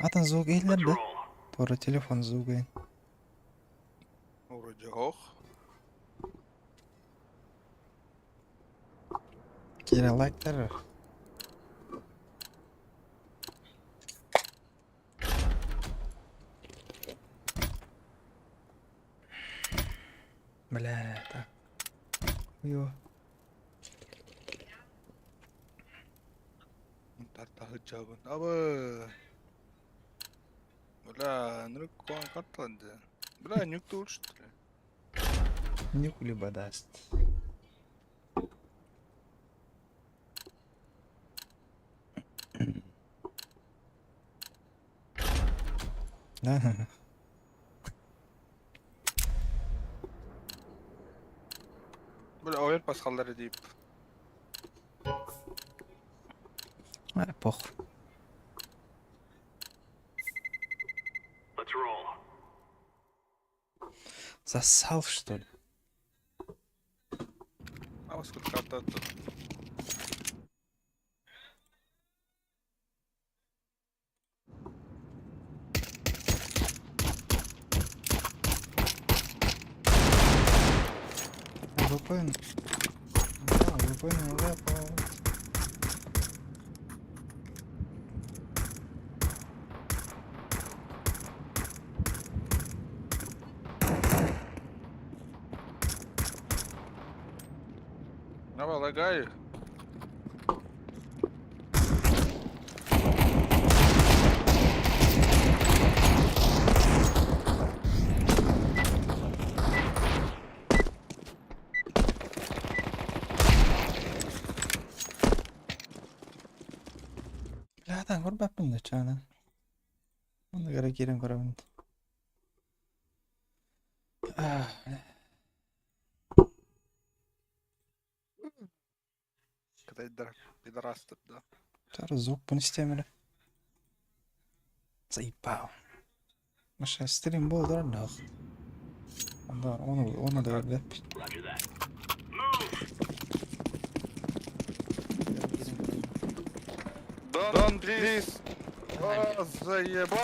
Атын звук eğilir. Doğru telefon звук eğin. Вроде ох. Kira like'lar. Бля, так. Yo. Тарта хыджабын. Абы. Бля, нырык куан карталанды. Бля, нюкты ушты. Нюк либо даст. Да. Бля, ойер пасхалдары дейіп. Похуй. Засал, что ли? Ама скот карта аттı. VPN. Да, VPN уже по... Ама лагай. Bля, так, вот бапин да чана. Он да гара кирен коравын. Когда пидорастып, да. Тара звук по нестемеле. Заебал. Маша, стрим был, да, да. Да, он да, да. Дон, плиз. О, заебал.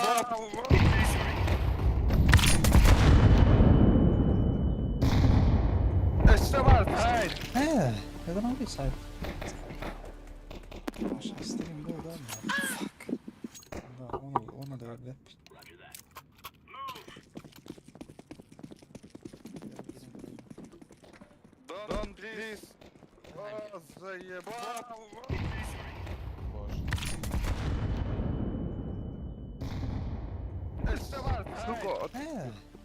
Еще var, hayır. Я думал, ты сайт. Маша, стрим был, да, да. Fuck. Да, он да, да. Дон, плиз. О, заебал. Боже. Еще var, сука.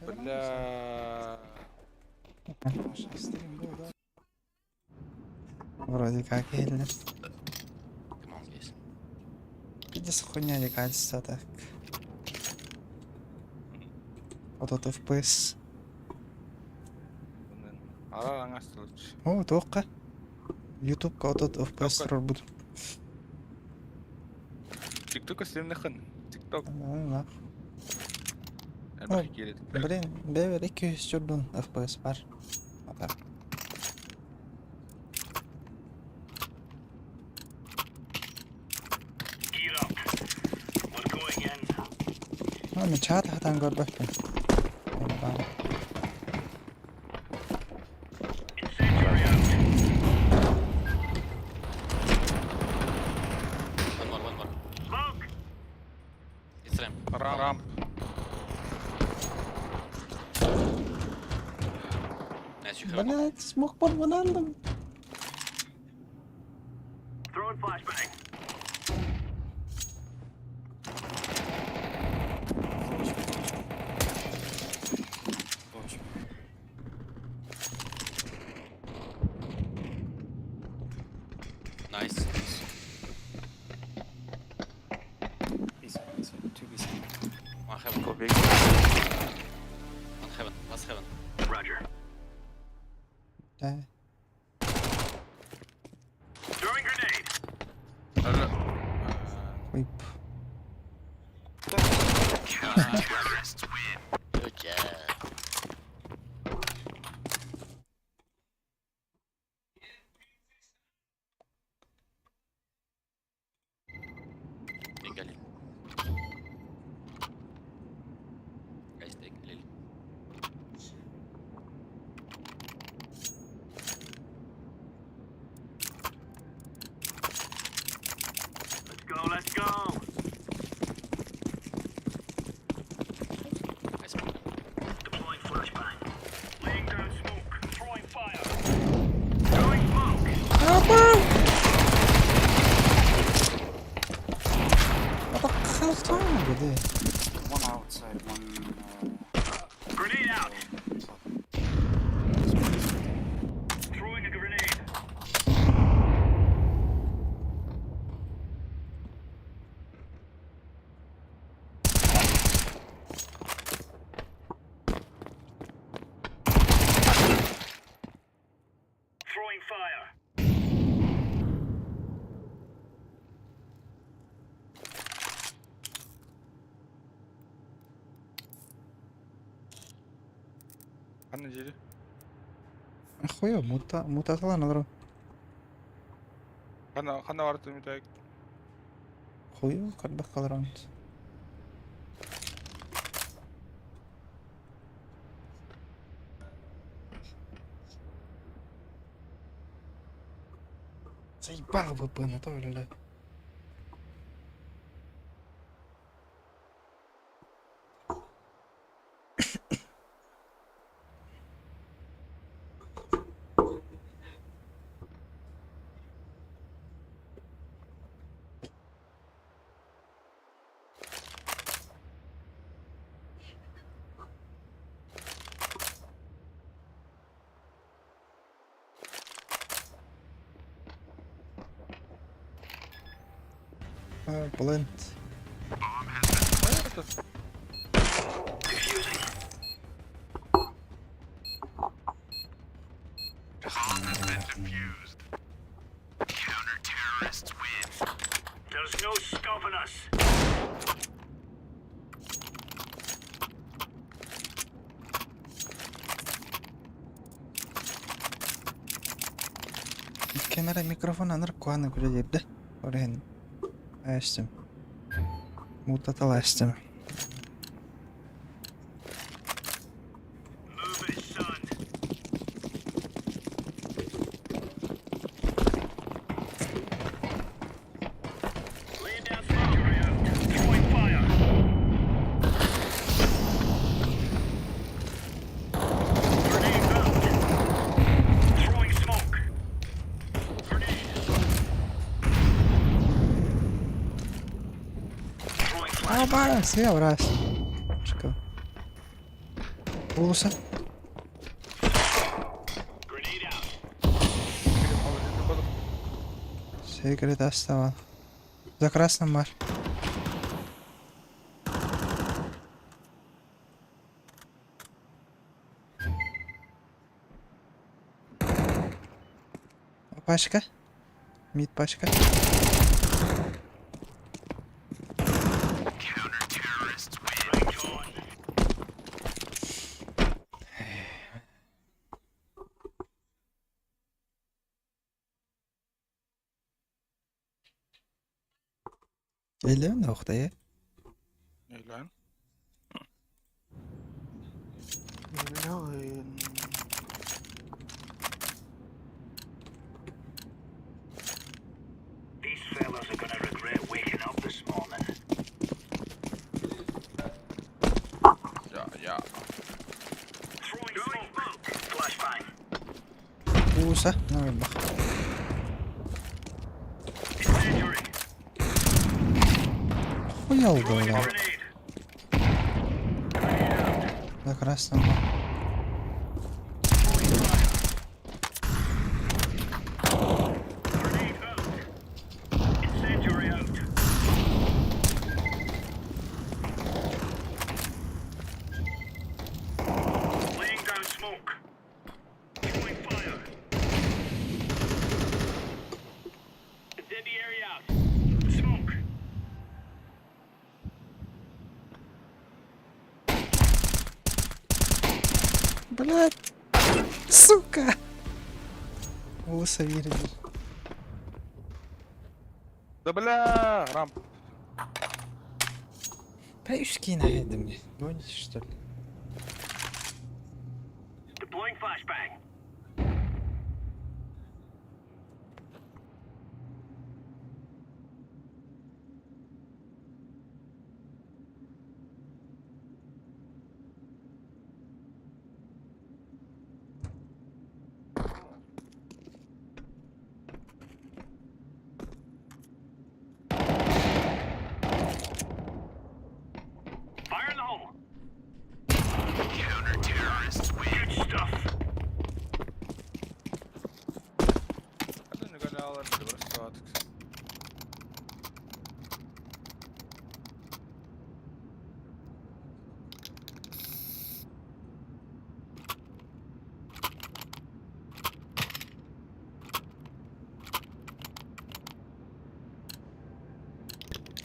Бля. Маша, стрим был, да. Вроде как еле. Видишь, хуйня не качество так. Вот тут FPS. Ара аңастылыч. О, тоққа. YouTube-ка вот тут FPS Тоққа. тұрар бұд. TikTok'a сілемнеқін. TikTok. Әлбақи келеді. Блин, бәвер 200 жүрдің FPS бар. Атар. Мен чат хатан көрбөкпүн. One more. Smoke! It's ramp. Ramp. Nice, you have it. Блядь, смог порван алдым. Throwing flashbang. Nice. One heaven. Go big. One heaven. Last heaven. Roger. Да. Throwing grenade. Öyle. Хуй. Good job. Бегали. fine with it. One outside, one. Grenade out. Throwing a grenade. Throwing fire. خلنا نجري. اخويا موتا طلع نضرب. خلنا ورا المتاك. اخويا قد بقى راوند. Заебал бы Анатолий. بلنت. Defusing. Counter-terrorists win. There's no stopping us. Kamera mikrofon anar kuana kuja jebde. Orahin. Açtım. Mutatal açtım. Move it, son. Laying down smoke. Throwing fire. Grenade out. Throwing smoke. Grenade. Throwing flash. Aba, sí, abraç. Çıkıyor. Olursa. Grenade out. Секрет оставал. За красным марш. Пачка. Мид пачка. Counter-terrorists win. Right on. Geliyorum da oktaya. İyi lan. These fellas are gonna regret waking up this morning. Ya. Throwing smoke. Flashbang. Olursa. Ne var bak. Incendiary. Хуй oldu Throwing a ya. grenade. За красным марш. Throwing fire. Grenade out. Incendiary out. Laying down smoke. Throwing fire. Incendiary out. Smoke. Блядь. Сука. Olursa verir. ده بلا رام. Ben 3 kine yedim ya. Gonić что ли? Deploying flashbang.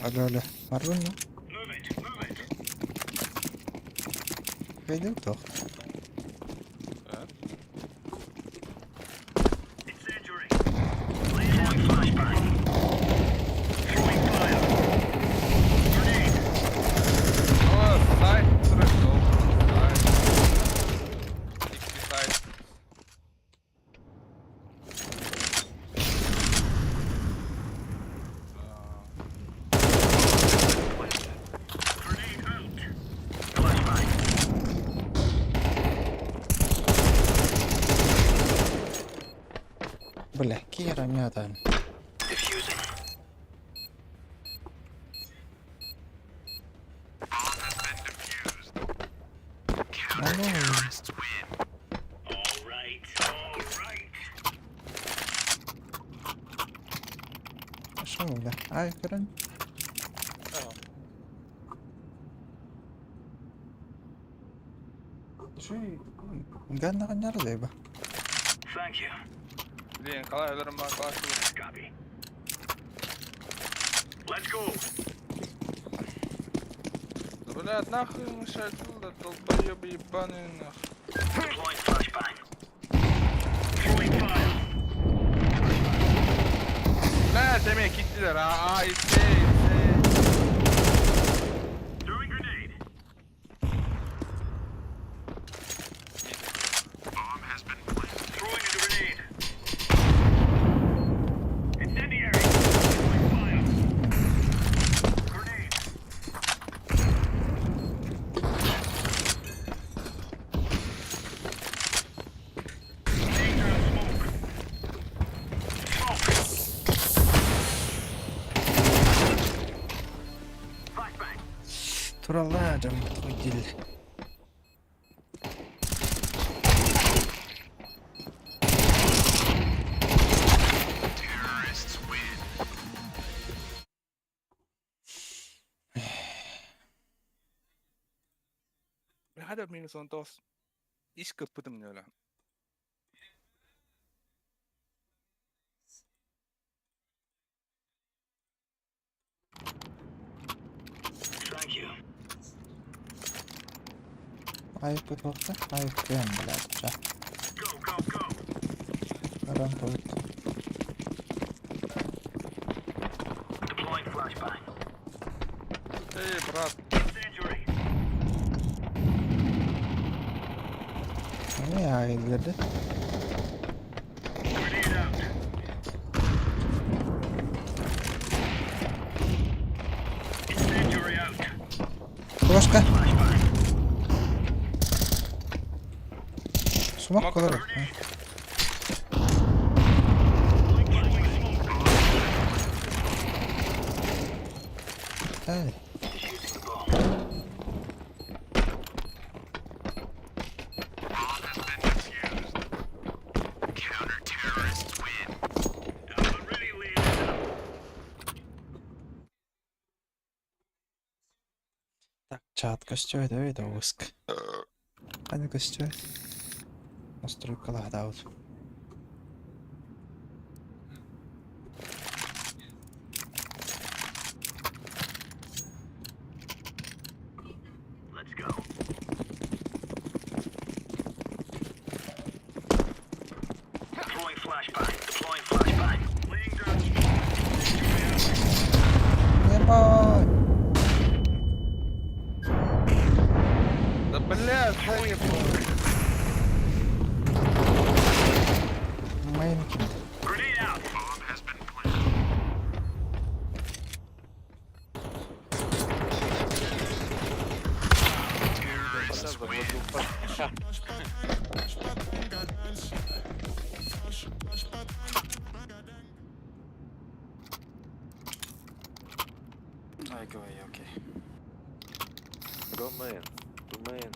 Öyle. Marlon mu? Move it, move it. Kaydı yok da. Evet. Incendiary. Laying flashbang. Throwing fire. Grenade. Oh, side. Direkt oldu. Side. İkisi side. Grenade out. Flashbang. Boleh, kiranya tan. Diffusing. Ano? All right, all right. Aşağı mı? Ay, keren. Tamam. Şey, ganda kan nerede ba? Thank you. Bilin kalaylarım ben karşılık. Copy. Let's go. Блядь, нахуй мешать туда, долбоёбы ебаные нахуй. Deploying flashbang. Throwing fire. Ne demek gittiler ha? İste. Throwing grenade. Throwing a grenade. Incendiary. Throwing fire. Grenade. Laying down smoke. Smoke. Flashbang. Turallah canım, gil. Hadi minus on tos. İş kapıdım öyle. Thank you. Ayıp bir korktu. Ayıp diyen bilerdi. Go, go, go. Karen koydu. Deploying flashbang. Ey brat. Incendiary. Ne ya elleri? Grenade out. Incendiary out. Başka? Flashbang. Sumak kolay. Ha. Throwing smoke. Hey. Defusing the bomb. Already laid it down. Так, чат костюй, давай да уск. Hani костюй. Настройка лагдаут. Let's go. Throwing flashbang. Deploying flashbang. Laying down smoke. Ебать! Да блядь, заебал. Main kill. Grenade out. I go away, okay. Go main. Go main.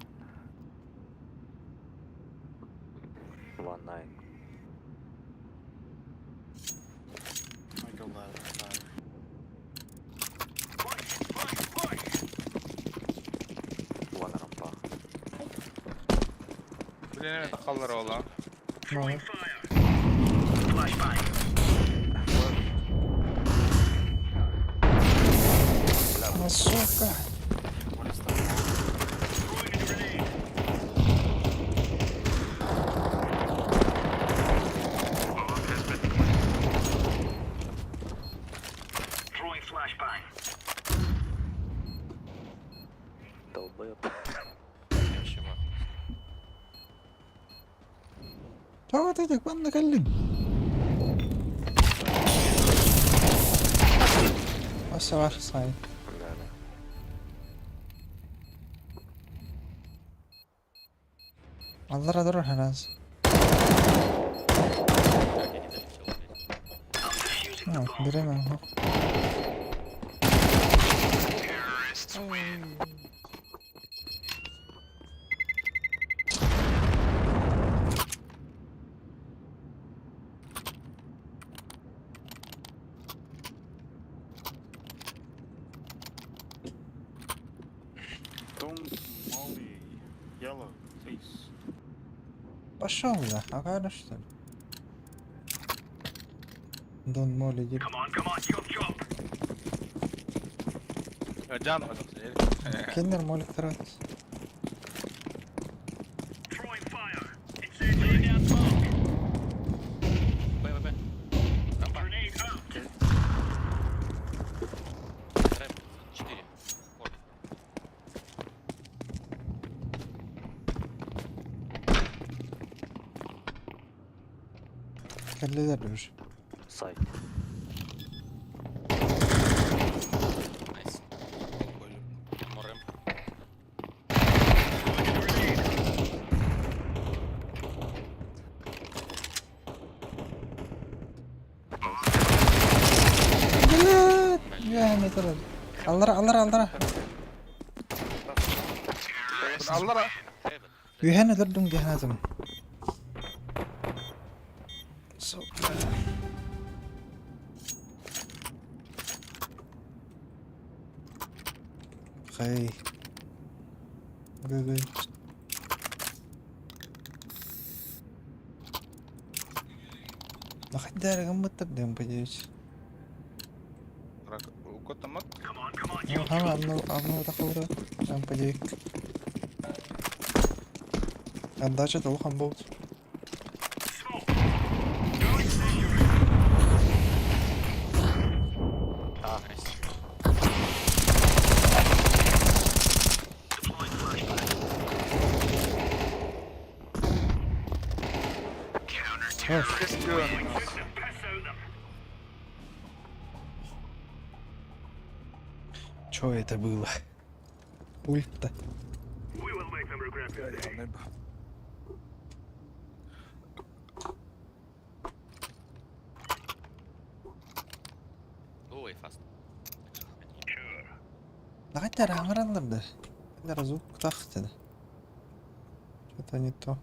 1-9. I go ladder. One rampa. Bilin takalları olan. No. Fire. Flashbang. Сука. What is that? Throwing flashbang. Долбоёб. Вообще вахуй. تقعد ايدك بقى نكلم. بس var sahip. Погнали. Allah radar herhalde. Как я не долетел, блядь. Ha, diremem. Ha. Don't molly. Yellow, please. Пошел я, ага, что ли? Дон Моли иди. Come on, chop chop. Can adam seni. Кендер Моли второй. Throwing fire. Incendiary down smoke. Б. Рампа. Grenade out. Рэп. 4. Форт. Kelleler diyor. Сайт. Найс. More ramp. Ya ne kadar. Allara. Allara. Heaven. Yühene durdum gehadım. Suka. Hey. Good. لقد دارك أم تبدأ بجيش. وكنت Come on. هم تقوله أم بجيك. عندها توخم بوت. Smoke. Найс. Deploying flashbang. Hoş. Pass out them. Что это было? Ульта. We will make them regret their day. Go away fast. Sure. لقد دار عمران ده. دار زوك تخت ده. Что-то не то.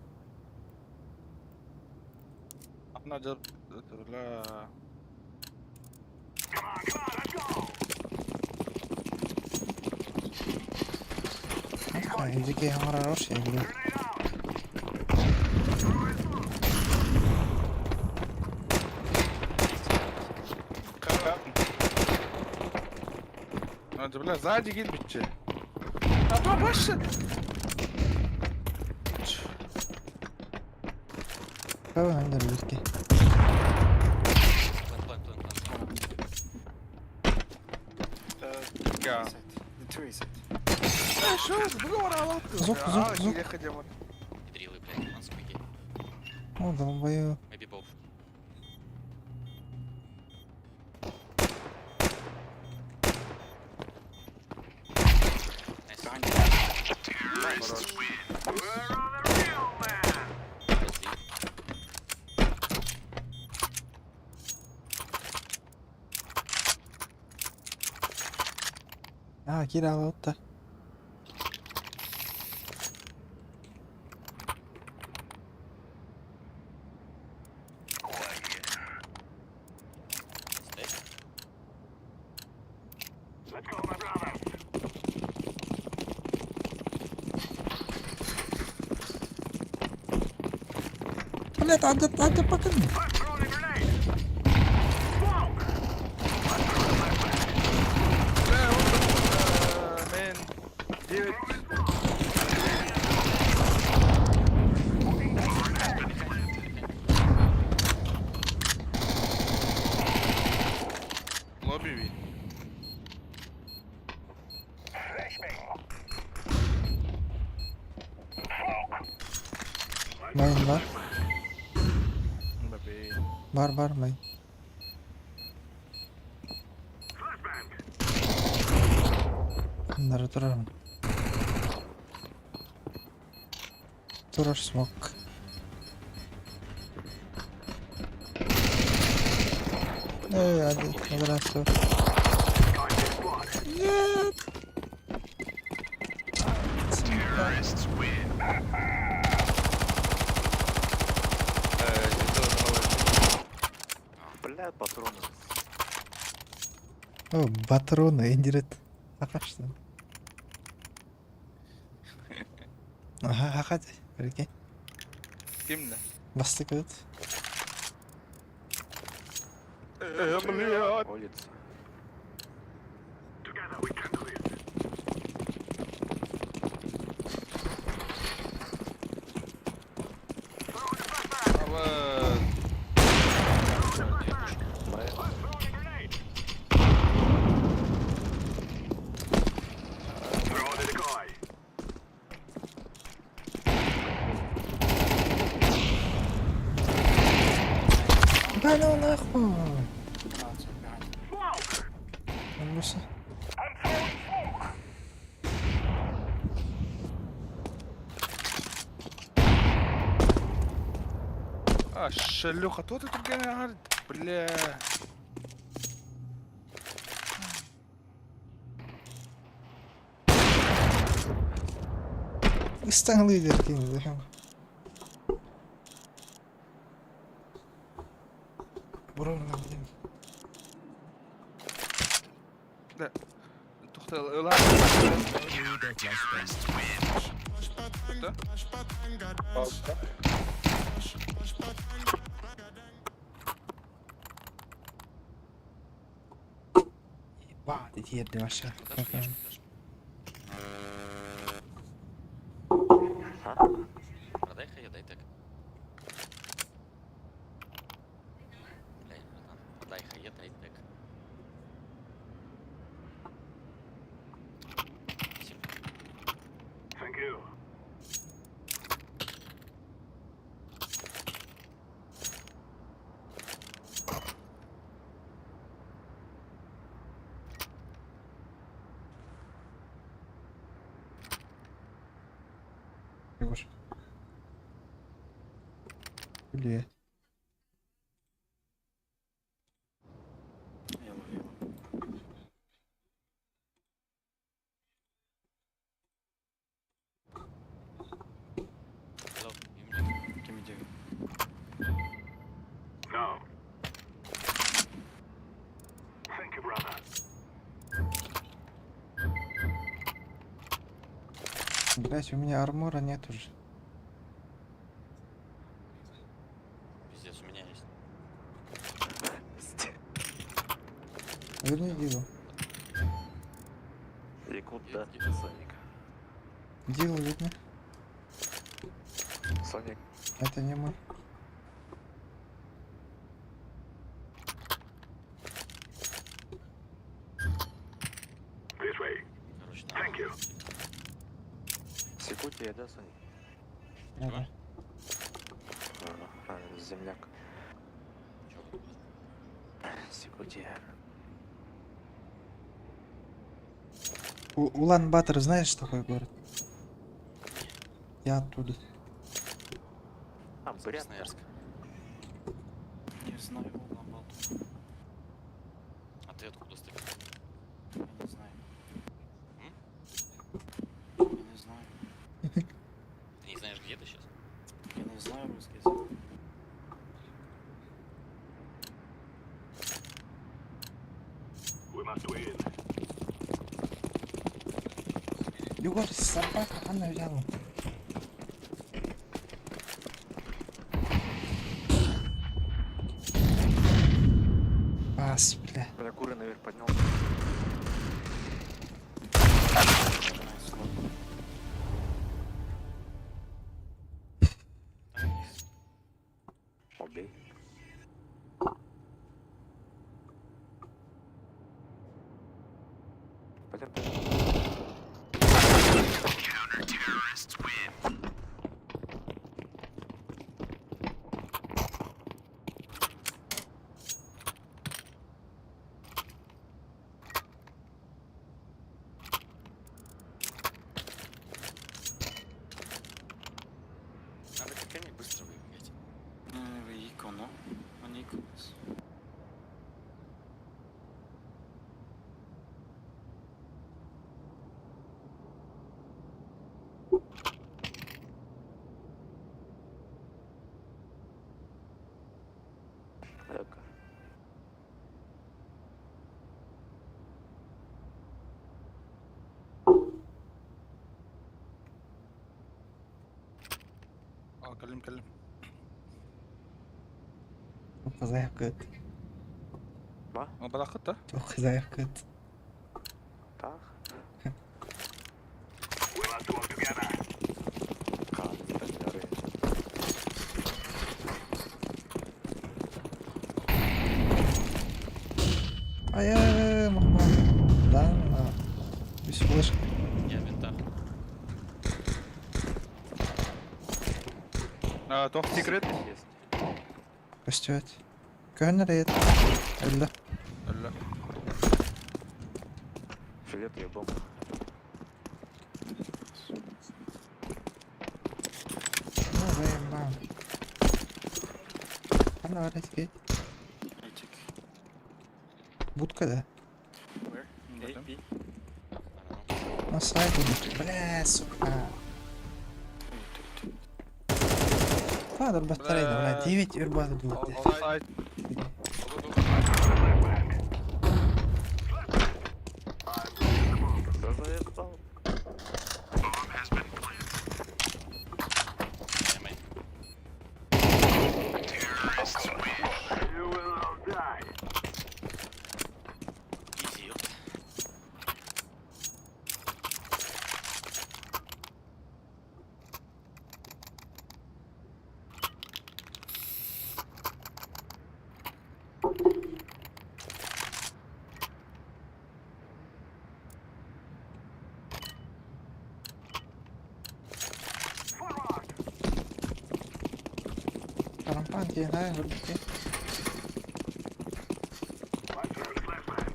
نقدر لا Come on, let's go. عندك عمران روش يعني. Grenade out. انت بالله زادي جيل بتشي ابا بش Kau عندنا الويسكي. Plant. يا Side. The tree side. شوف بدور على وقته زق. يا اخي جمال Дрилы, блядь, on спиги. О, долбоёб. Maybe both. Nice. Behind you. We're on the real man. Подожди. Kira على وطة. Stay. Let's go, my brother. خليها تعدي بكني. I'm throwing a grenade. Smoke. 9. Лобби вид. Main var. Baby. Var main. Bunları durarım. Durur smoke. Hadi moderasyon. Бля, патроны. О, патроны индирет. Какашты. Ага, hadi. Прикинь. Kimle? Bastık evet. Блядь. Улица. Allah. Да ну нахуй. Outside behind. Ölmüşsün. Шалюха, тут это гад, бля. İstanbul liderliğini de. Buranın alayım. Тухта, ладно. Ба, иди едем aşağı. Куда ж флешку даже? А? Продай хай, дай так. Блядь, братан, продай хай, дай так. Спасибо. Thank you. Yavaş. Бля. Yellow. Hello, you me. Give me two. No. Thank you, brother. Блять, у меня армора нет уже. Пиздец, у меня есть. Верни Дилу. Якут, да? Есть. Соник. Дилу видно? Соник. Это не мы. This way. Короче, Thank you. Секутия, да, Соник? Ага. Земляк. Чё? Секутия. Улан-Батор, знаешь, что такой город? Я оттуда. А, Бурят. Красноярск. Не знаю, Улан-Батор. А ты откуда стык? Я не знаю. М? Я не знаю. Ты не знаешь, где ты сейчас? Я не знаю русский язык. We must win. Егор, собака, она взяла. Ас, бля. Бля, куры наверх поднял. Nice, ладно. Эко. كلم. توقع زي حكيت. ما بلا خطة. توقع زي حكيت. تاخ We'll have to work together. قاعد تنجري Ay, محمود. لا بسهولة. يا بنت توك سيكريت. Костет. Кön рейд. Öldü. لا فيليب يا بوم Ne bayım ben. Hala öğret git. I check. Будка-da. Where? A, Nothing. B. На сайте. Бля, сука. هذا البطارية ده ولا تيجي تربط البلد. اوفسايد. Даже يقطع You will all die. ايزي يقطع. Karampan diye ha öldü ki. I'm throwing a flashbang.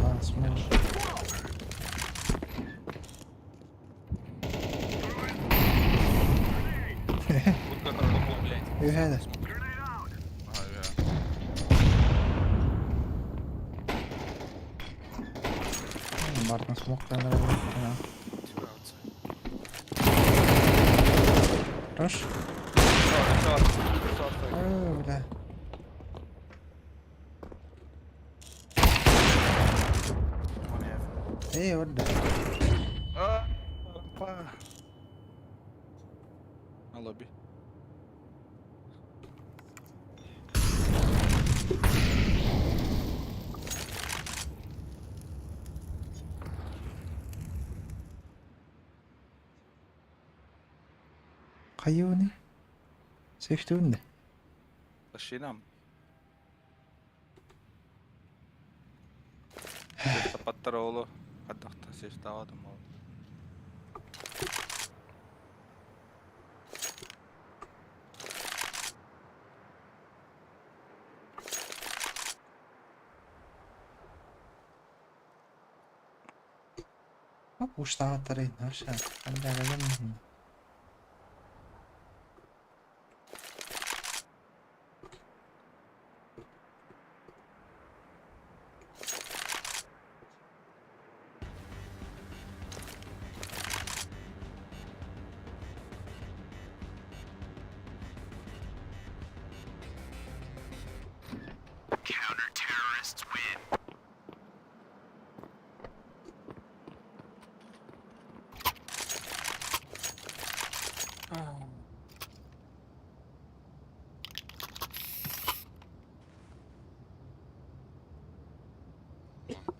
Aa, smoke. блядь. ايه هذا؟ Grenade out. برضه سموك كان رهيب. Two outside. رش. لا. One half. ايه ودي. الله بي. خيوني. سيفتوني. خشينام. Tapattara oğlu. Hadi dakta seç davadım oğlu. ما وش تعطرين هرشا. خلي على جنبهم.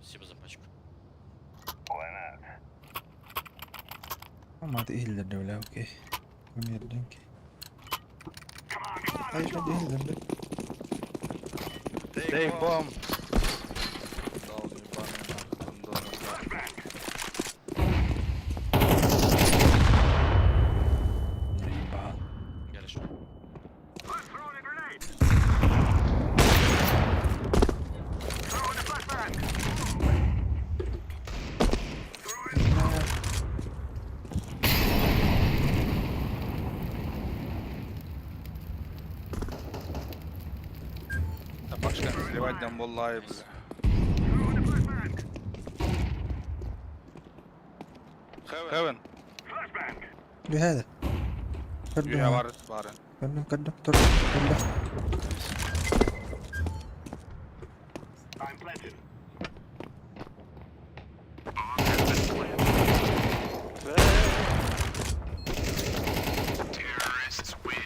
Спасибо за пачку. ما تقيل ولا اوكي. من يدنك. ايش بدي Take bomb. Dal ебаный нахуй, дома. Gel şuraya. I'm throwing a grenade. Throwing a flashbang. Да пошли, сливать там wallahi, бля. Throwing a flashbang. Heaven. لهذا قدم Yeah, var. قدم طرق كله. I'm planted. Terrorists win.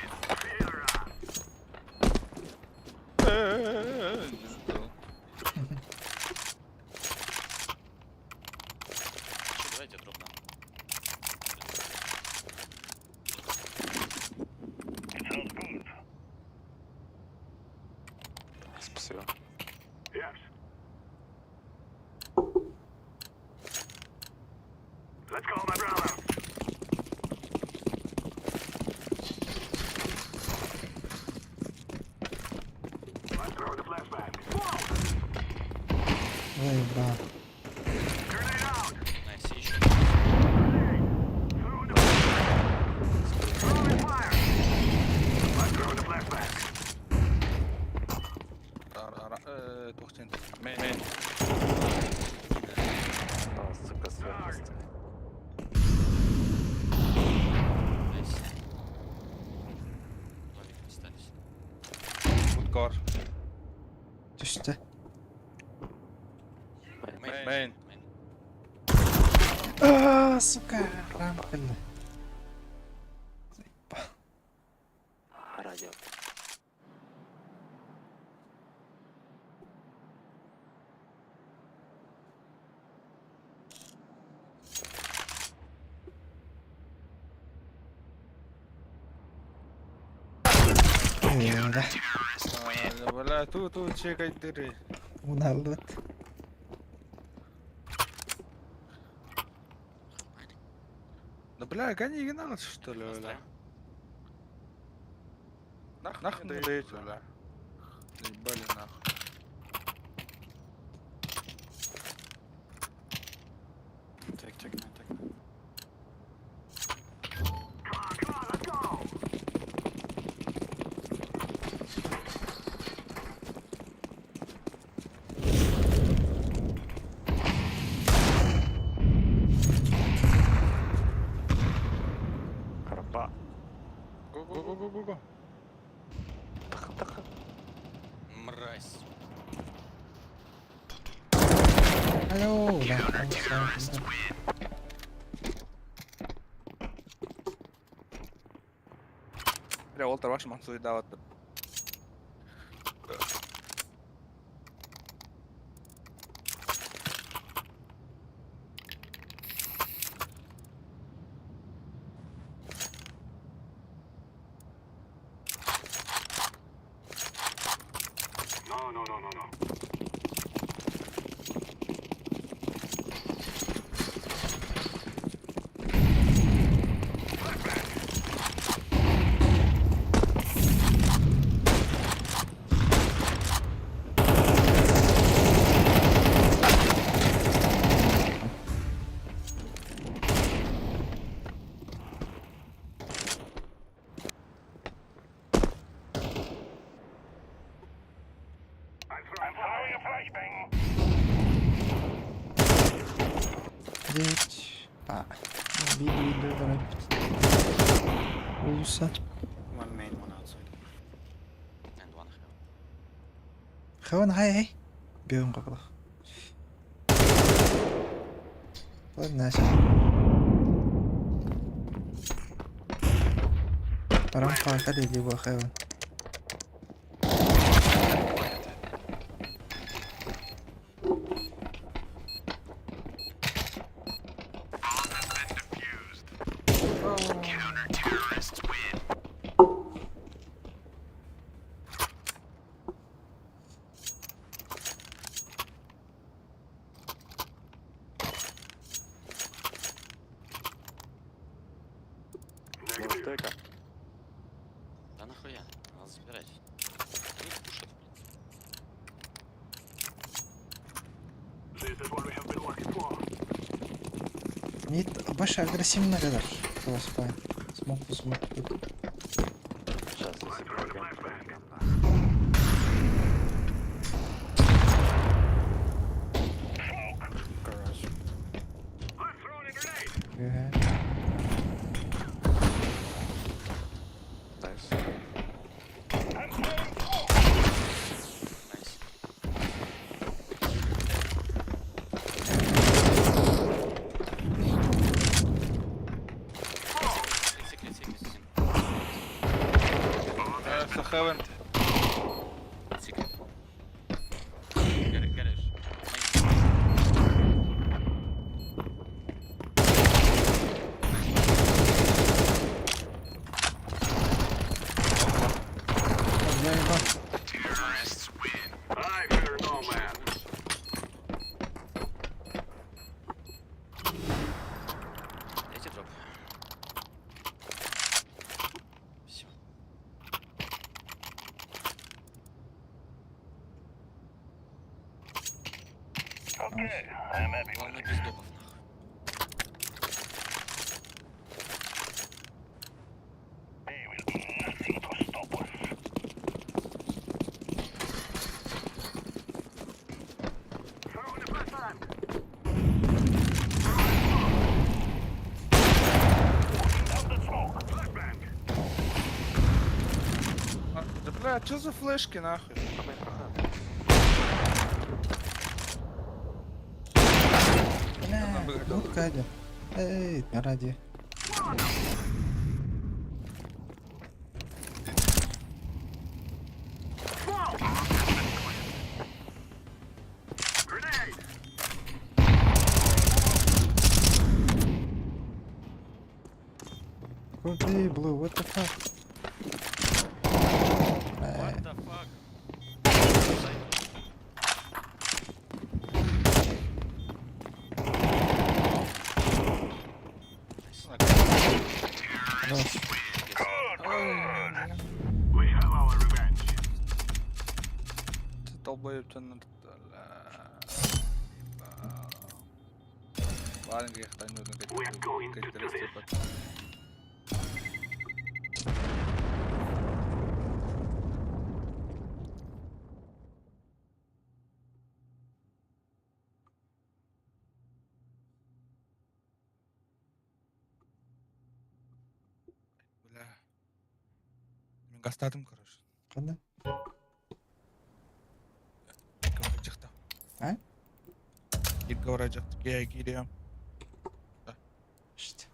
Что, давайте дроп нам. Спасибо. Yes. Let's call my brother. Let's throw the flashbang. Ой, да. Grenade out. Найс, еще. Throwing fire. Let's throw the flashbang. Тухтин. Main. А, сука, сверху стоит. Найс. Ловить не остались. Good car. Düştü. Main. Aa, сука, рамкали. Радио. Да. Бля, тут чекай дыры. Уналдыт. Да бля, гони надо, что ли, бля. Нахуй не даете, бля. Заебали нахуй. Take nine. Come on, let's go. Карпа. Го. Мразь. Алло, да. там всё, да. Бля, Уолтер Вашман суйдаватты. No. I'm throwing a flashbang. Блять. А. Виду, давай. Улуса. One main, one outside. And one heaven. Gewoon, hij. Björn قبله. طيب ناس. رمقا كده يجيبوا خيون. Counter-terrorists win. Ну, стойка. Да нахуя? Надо забирать. Они пушат, в принципе. This is what we have been working for. Нет, больше агрессивно kadar. Класс, пай. Смог. Сейчас, если пройдем. Garage. Let's throw in a grenade. Heaven. Secret. Garage. Я ебал. I fear no man. Дайте дроп. Все. Okay, I'm happy. Главное без допов нахуй. There will be nothing to stop us. Throwing a flashbang. Out the smoke. Flashbang. Да бля, чё за флешки нахуй? Бля, ну Кадя. Эй, ради. Grenade. Куди, Blue, what the fuck? What Бля, the fuck? хорош. We have our revenge. Ты долбоёбчан. Ладно, я хтань нужно We are going to do this. Бля. Мен гастадым, короче. Куди? Говорить жакта. А? Говорить жакта. Я кирем. Шт.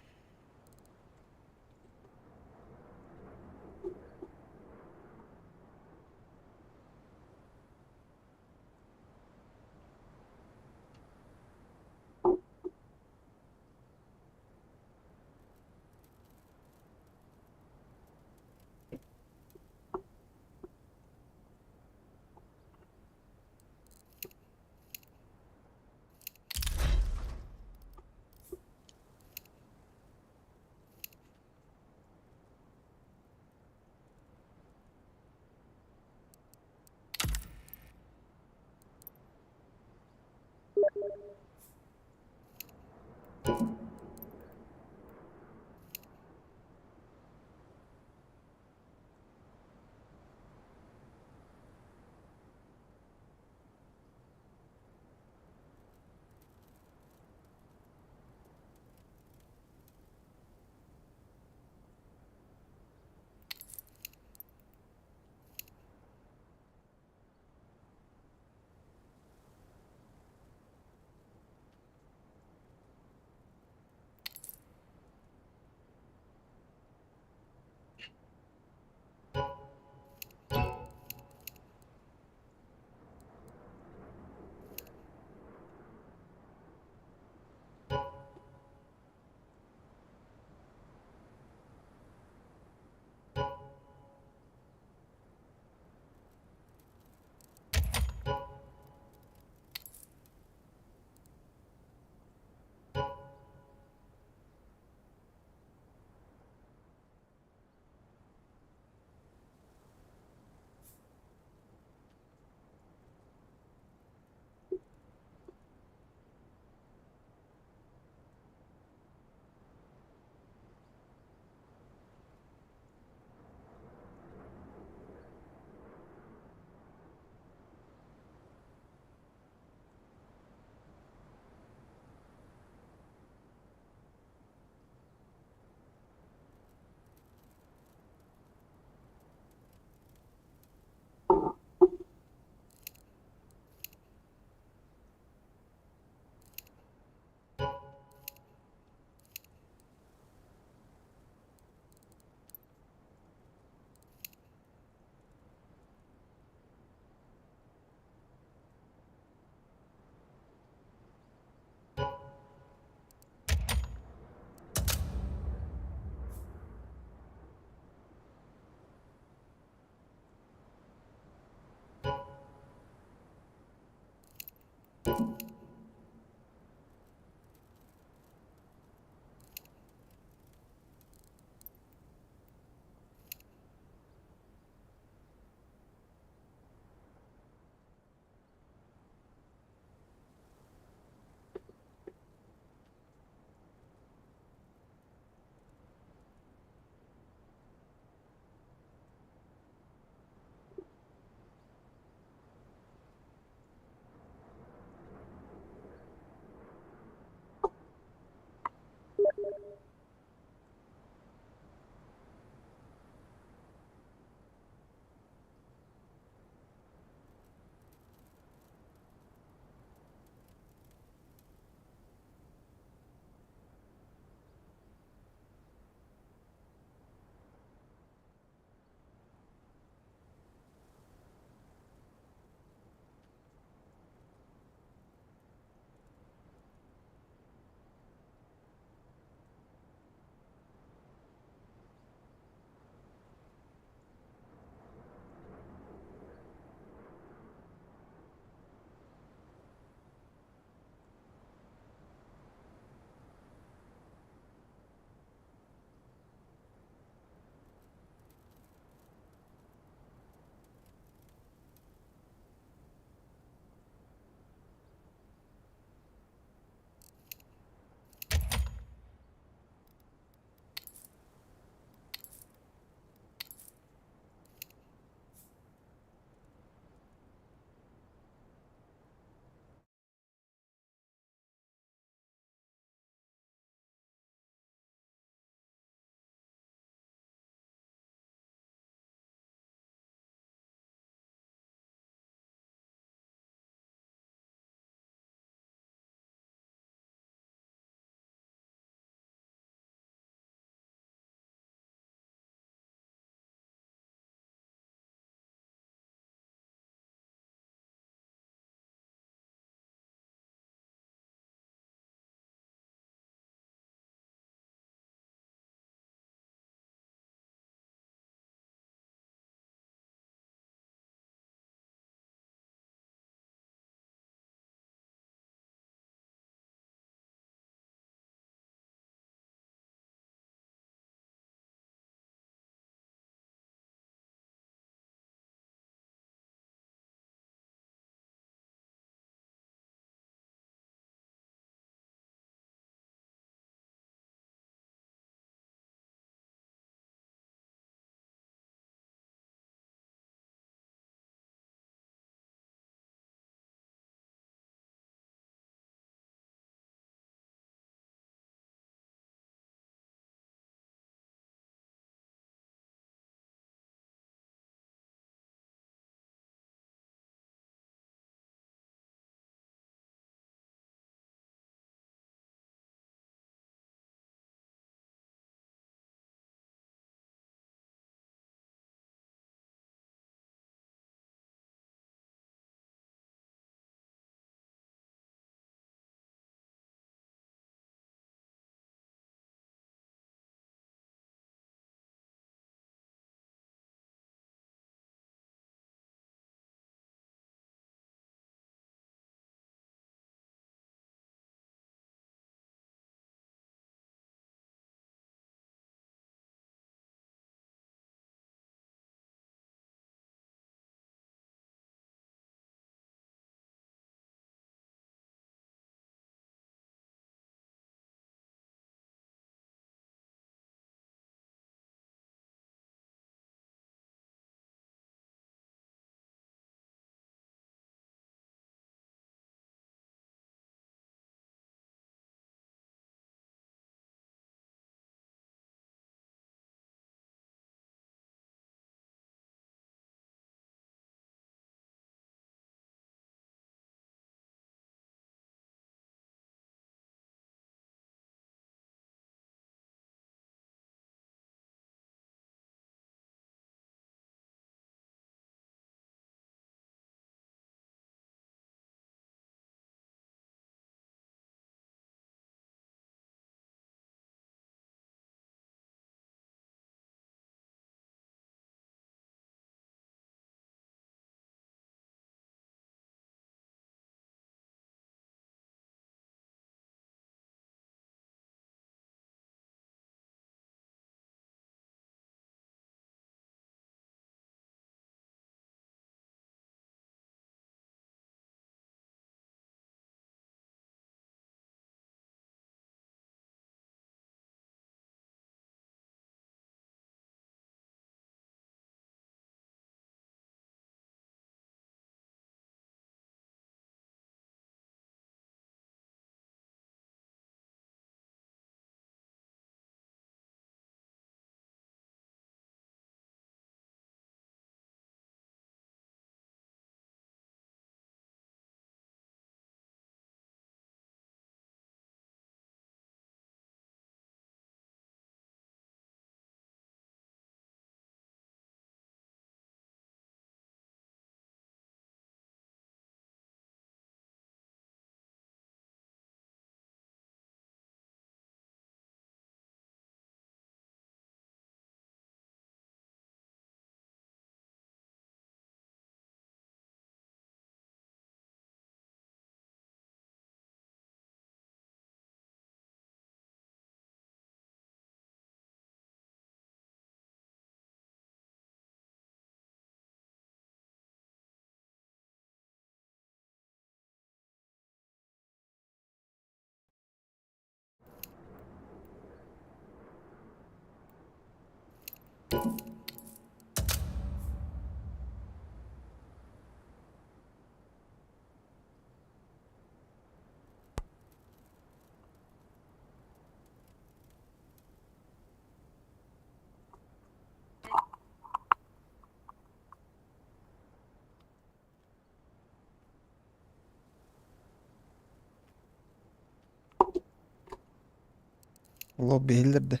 Lobby hildirdi.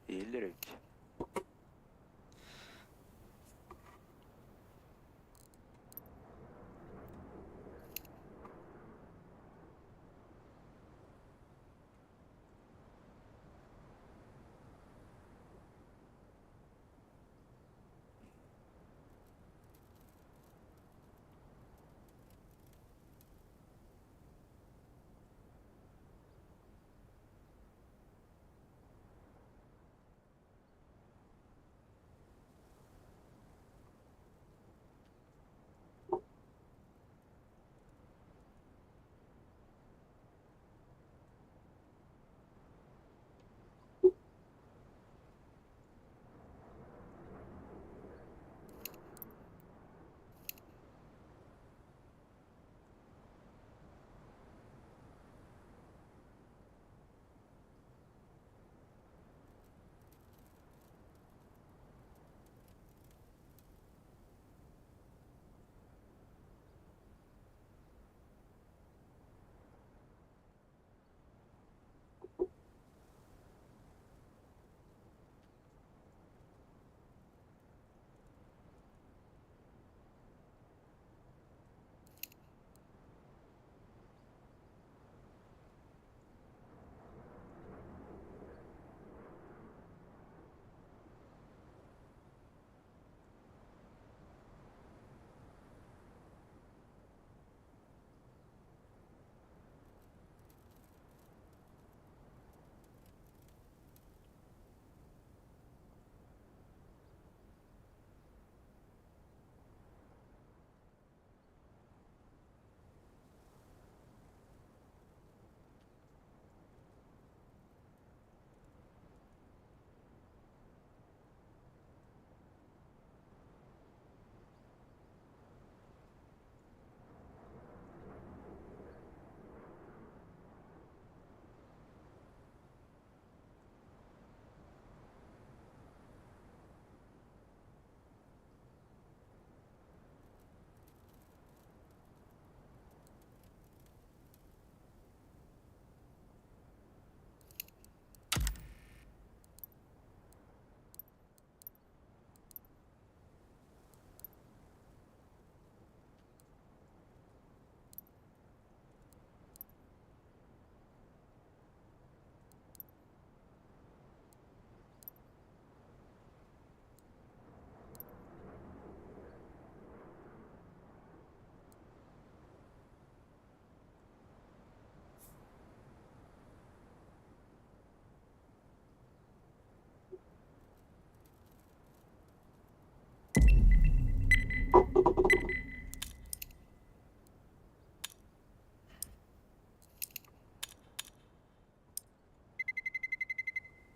İyilik.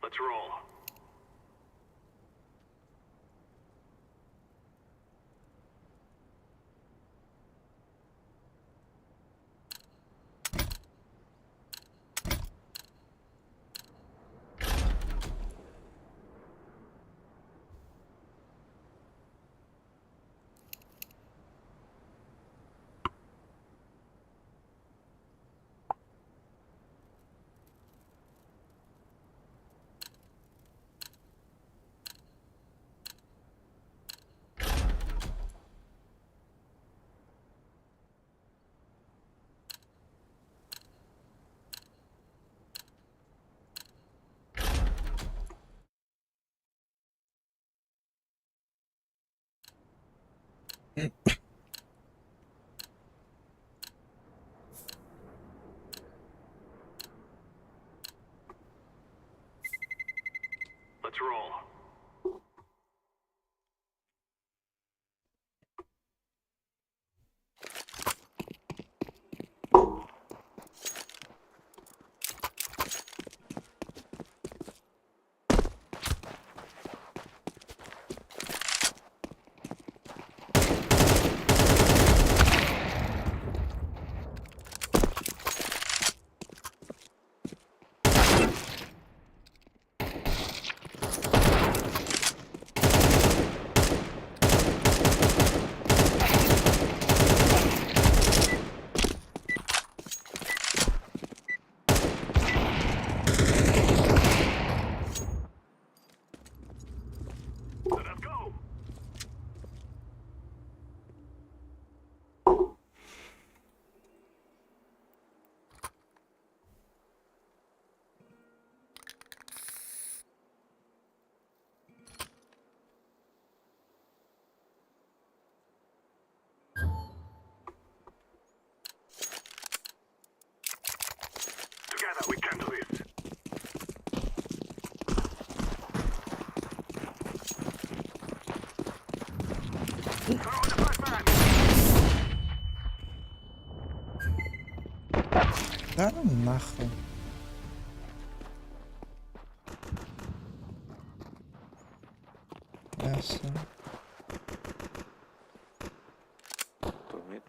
Let's roll. Let's roll. Да ну нахуй. Ясно. Two mid.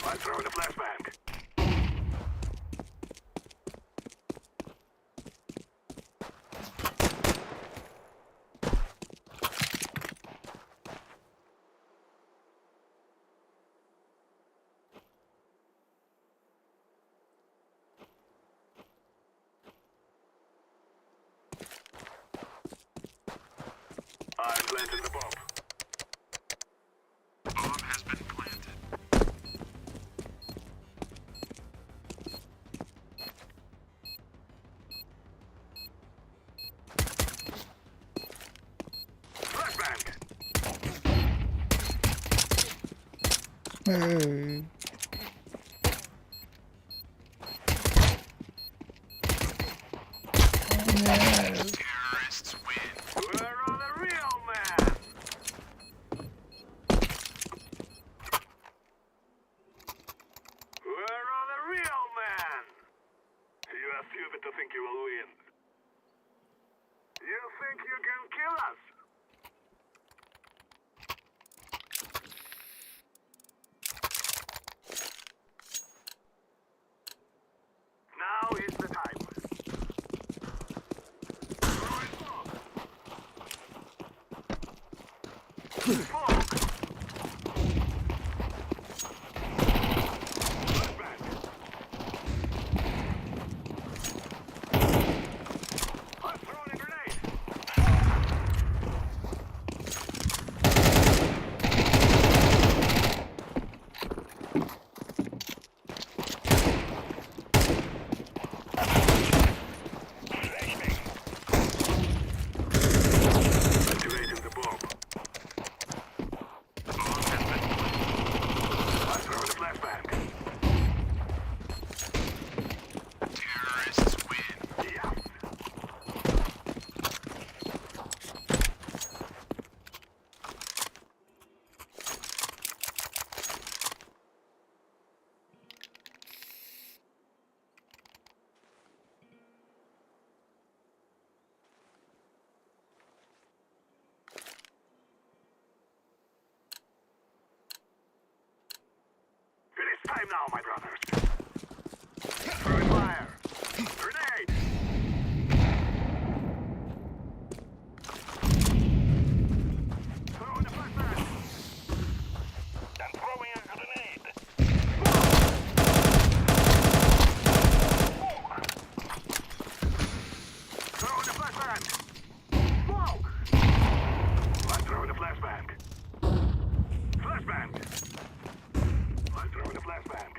I'm throwing a flashbang. I'm planting the bomb. Bomb has been planted. Flashbang. Ej. Terrorists win. We're on the real man. We're on the real man. You are stupid to think you will win. You think you can kill us? Now is the time. Throwing smoke. Smoke. Flashbang. I'm throwing a grenade. Activating the bomb. Bomb has been planted. I'm throwing a flashbang. Terrorists win. Yes. It is time now, my brothers. Throwing fire. Grenade. Throwing a flashbang. I'm throwing a grenade. Throwing a flashbang. Smoke. I'm throwing a flashbang. Flashbang. I'm throwing a flashbang.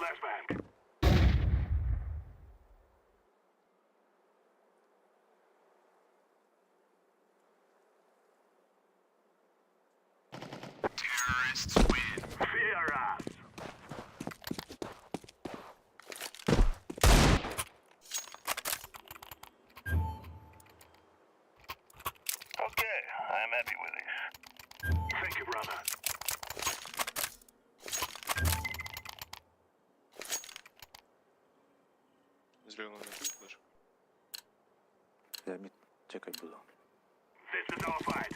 flashbang. Terrorists win. Fear us. Okay, I'm happy with this. Thank you, brother. Зелено не чуєш? Я мід чекать буду. This is our fight.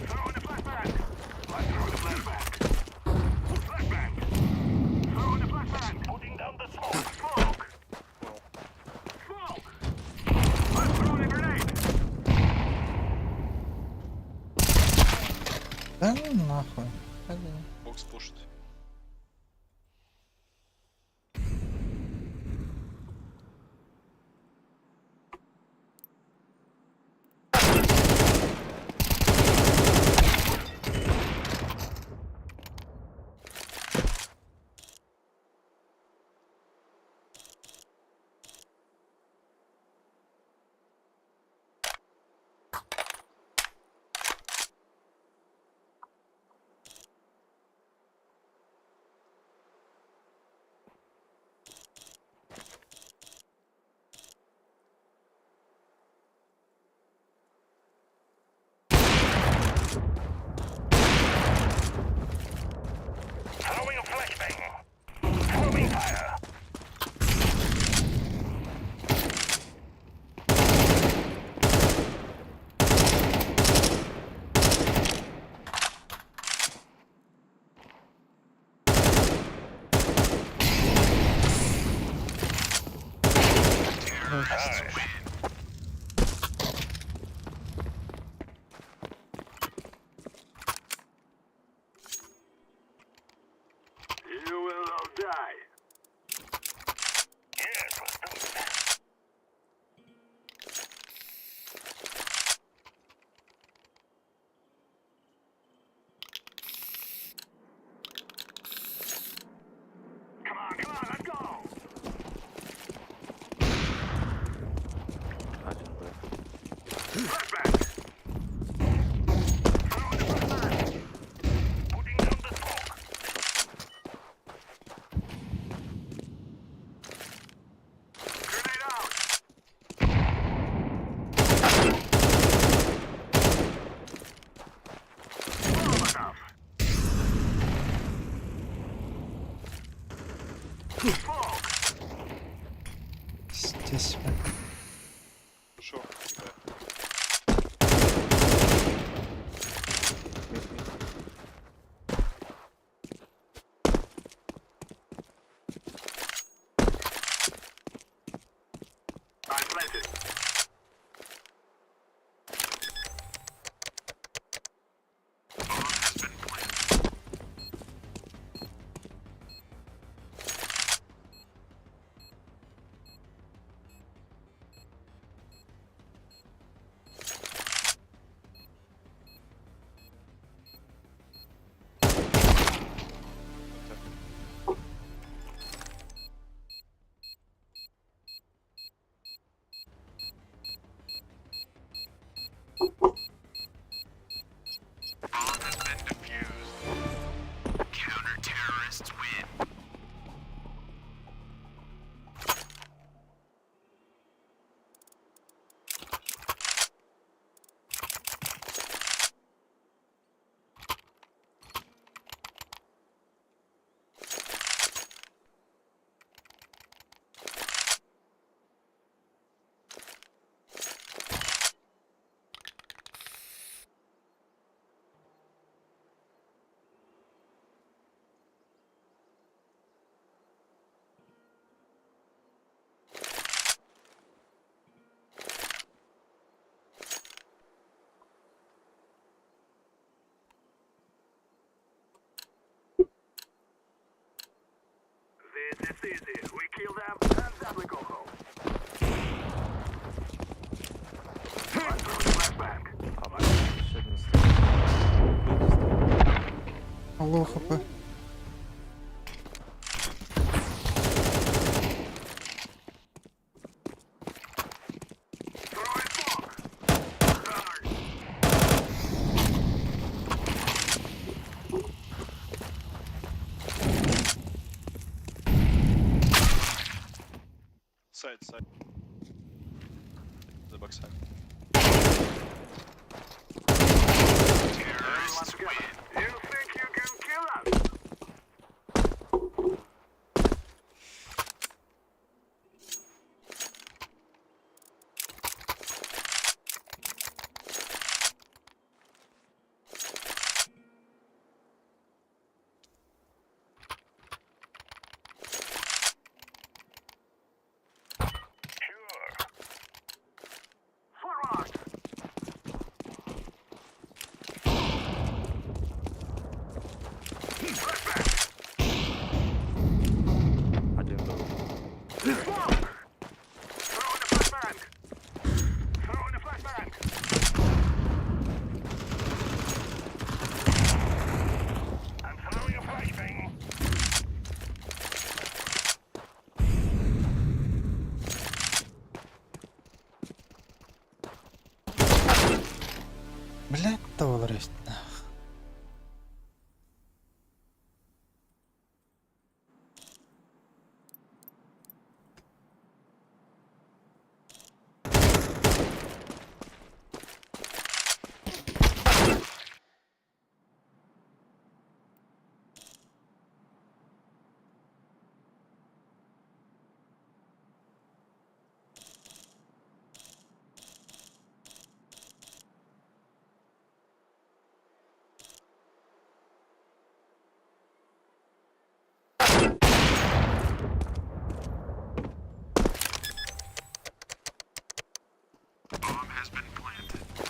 Throw in the flashbang. Let's throw the flashbang. Flashbang. Throw in the flashbang. Putting down the smoke. Smoke. Smoke. Let's throw the grenade. Да ну нахуй. Блин. Бокс пушить. Throwing a flashbang. Throwing fire. You will all die. Yes, let's do it. Come on, let's go. Один Б. Flashbang. Throw in the flashbang. Putting down the smoke. Grenade out. Molotov. Smoke. Здесь, блин. Шорт, да. I planted. Bomb has been defused. Counter-terrorists win. This is easy. We kill them, and then we go home. Let's throw the flashbang. Ще один стріл. Алло, хп. Side. The backside. Terrorists win. You think you can kill us? Sure. Forward. Один был. Smoke. Throw in the flashbang. Throw in the flashbang. I'm throwing a flashbang. Блядь, долларов.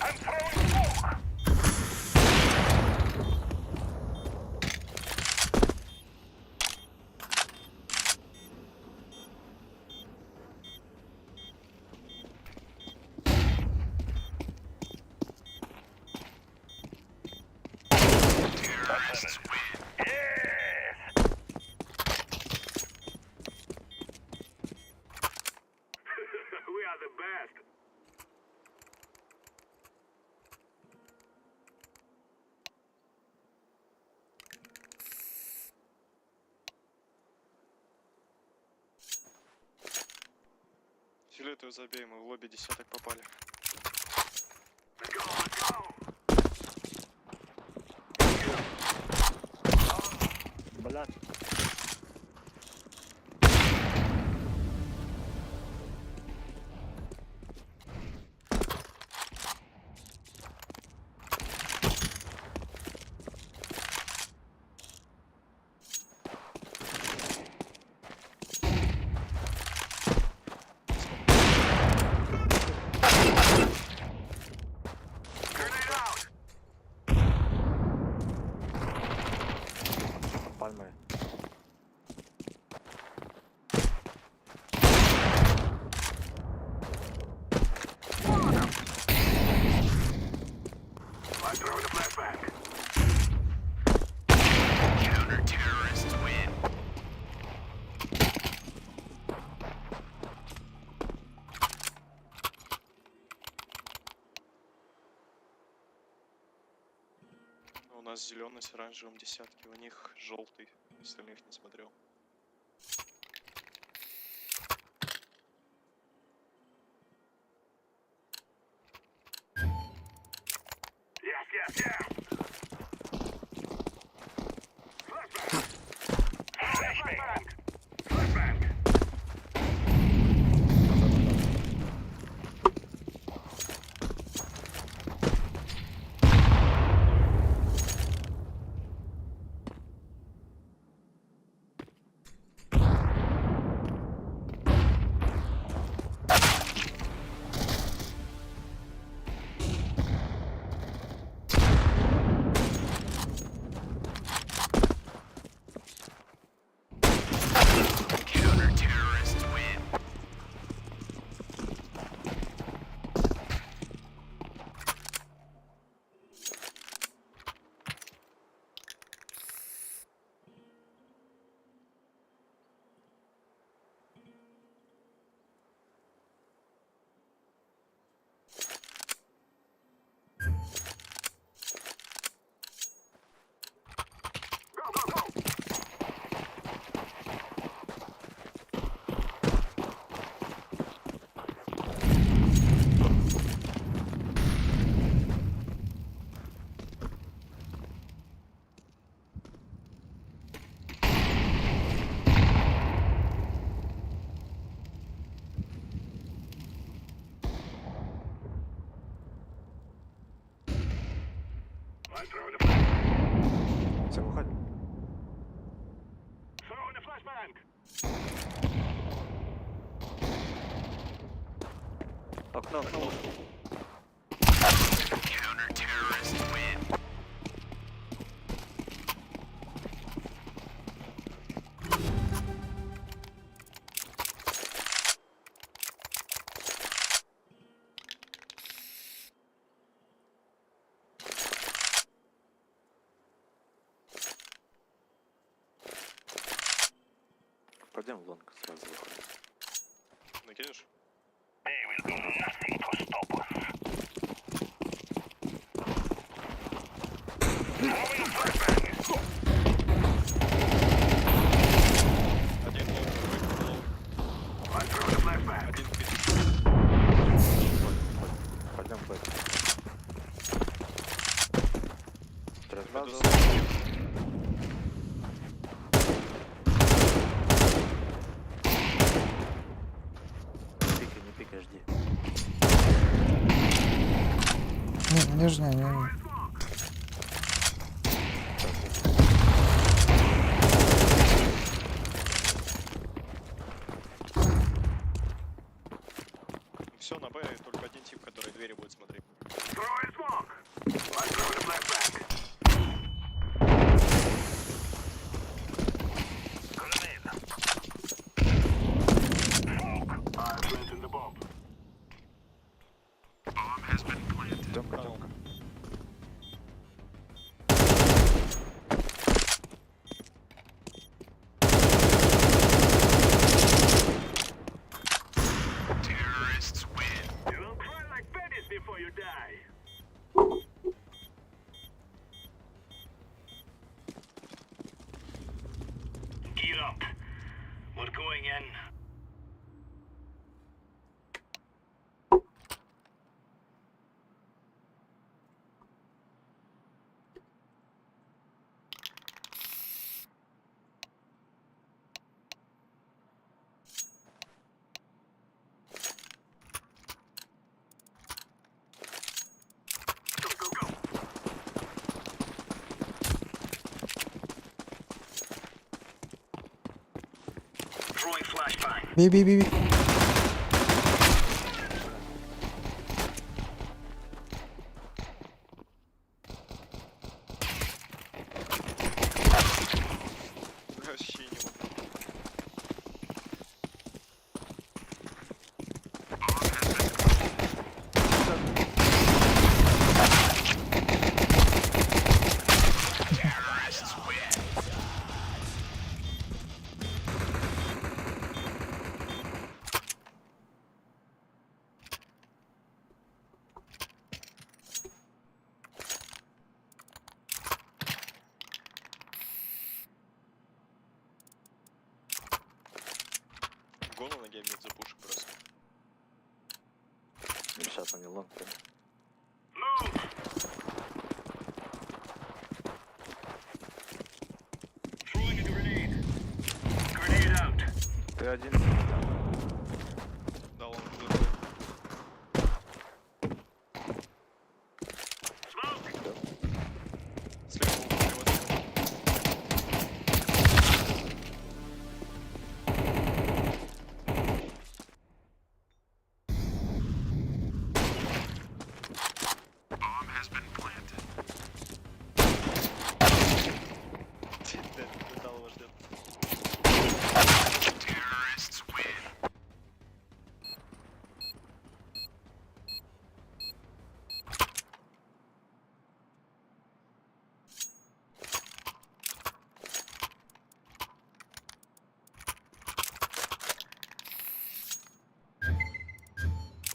I'm throwing smoke. Terrorists win. Yes. We are the best. Филетовую забей, мы в лобби десяток попали. Let's go, let's go. Grenade out. Пальмы. I'm throwing a flashbang. Counter-terrorists win. У нас зеленый с оранжевым десятки, у них желтый. Остальных не смотрел. Yes, yes, yes. Flashbang. Flashbang. Flashbang. Окно, окно. Пойдем в лонг сразу выходим. Накинешь? They will do nothing to stop us. Throwing flashbang. Один лоу, другой лоу. I'm throwing a flashbang. Один пит. Пойдем в бэк. Пойду Сразу. Не пикай, жди. Нижняя, не. Все на Б, только один тип, который двери будет смотреть. Throwing smoke. I'm throwing a flashbang. Grenade. Smoke. I'm planting the bomb. Bomb has been planted. Демка, демка. Terrorists win. You will cry like babies before you die. Gear up. We're going in. Go, go, go. Throwing flashbang. Би. Вообще не могу. Го на ноге мид запуши просто. Сейчас они лонг. Move. Throwing a grenade. Grenade out. Ты один. Да, он другой. Smoke. Слева слева. Bomb has been planted. Металл его ждет. Terrorists win.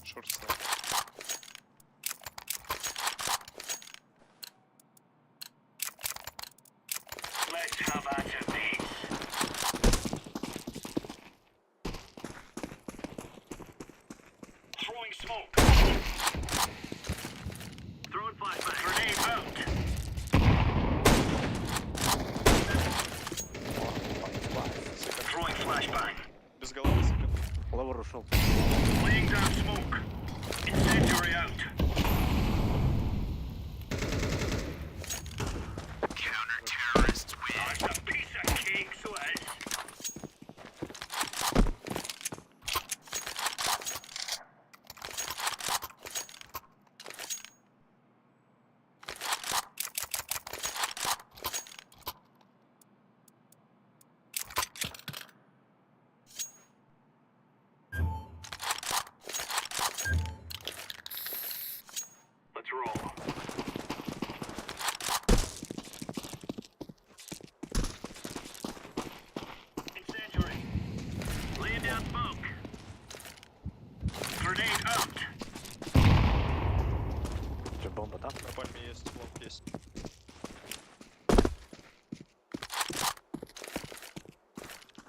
Шорт стал. Let's have at it, mates. Throwing smoke. Throwing flashbang. Grenade out. Throwing flashbang. Без головы секунд. Лавр ушел. Laying down smoke. Incendiary out. Counter-terrorists win. That's a piece of cake, so it is.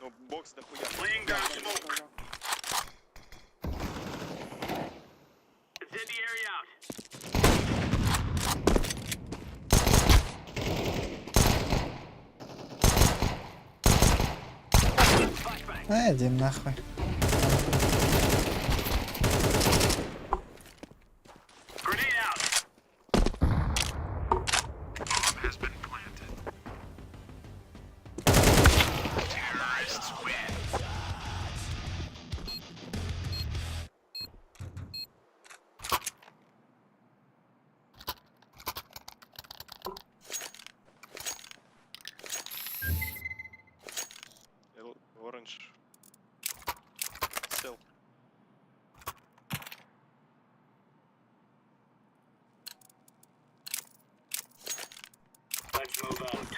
Ну, бокс дохуя. Laying down smoke. Incendiary out. Flashbang. Иди нахуй. Grenade out. Bomb has been planted. Terrorists win. Orange. Still. Let's move out.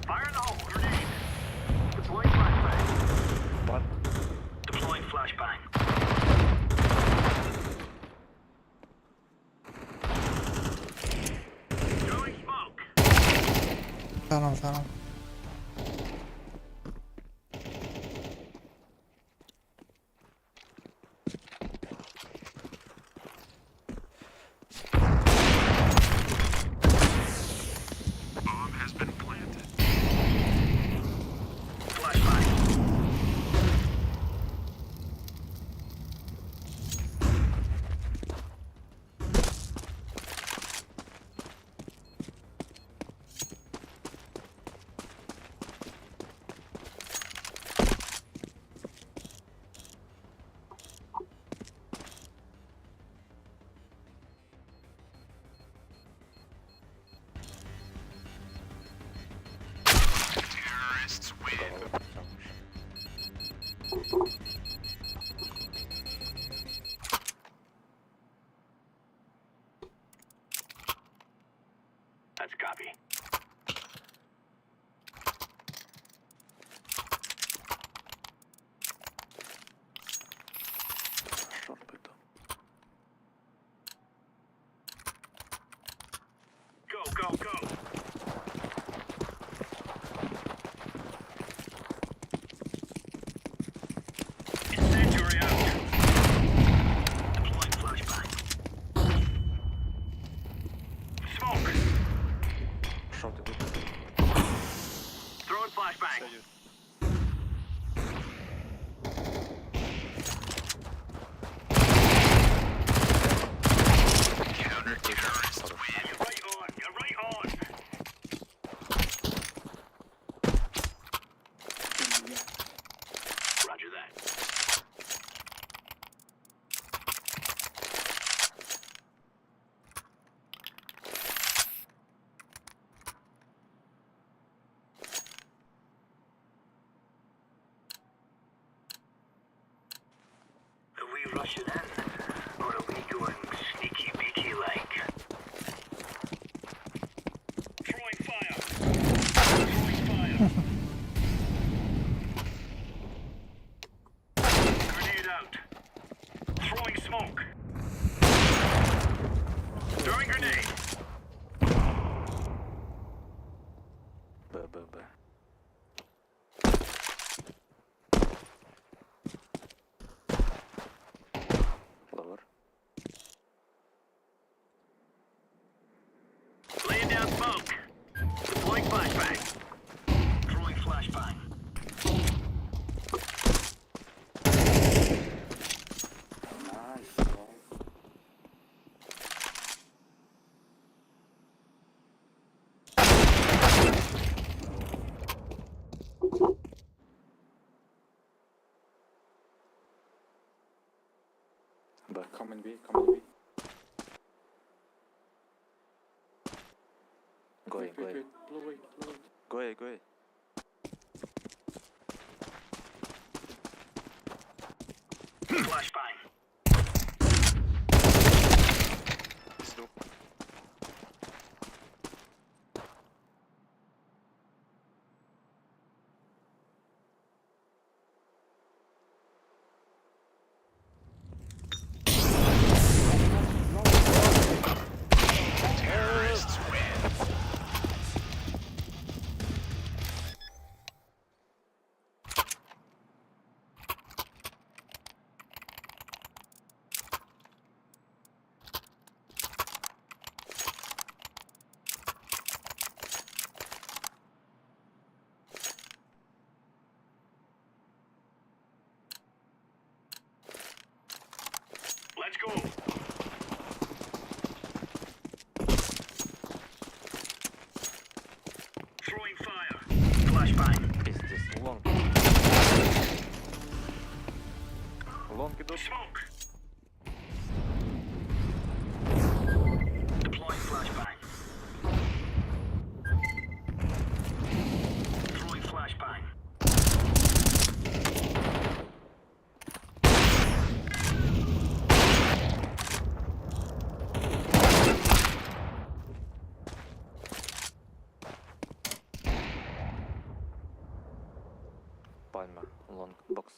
Fire in the hole. Grenade. Deploying flashbang. What? Deploying flashbang. Throwing smoke. Tamam. Bomb has been planted. Flashbang. Terrorists win. That's copy. Шорт пойду. Go. Incendiary out. Deploying flashbang. Smoke. Шорт идут. Throwing flashbang. Сойдет. Counter-terrorists win. You're right on. Roger that. Are we rushing in? Or are we going sneaky beaky like? Throwing fire! Throwing fire! Grenade out! Throwing smoke! Throwing grenade! Б. Лавр. Laying down smoke! Deploying flashbang! Throwing flashbang! Nice. Б. Come in B. Going. Blue way. Go. Flashbang! Пизду. Palmer, long box.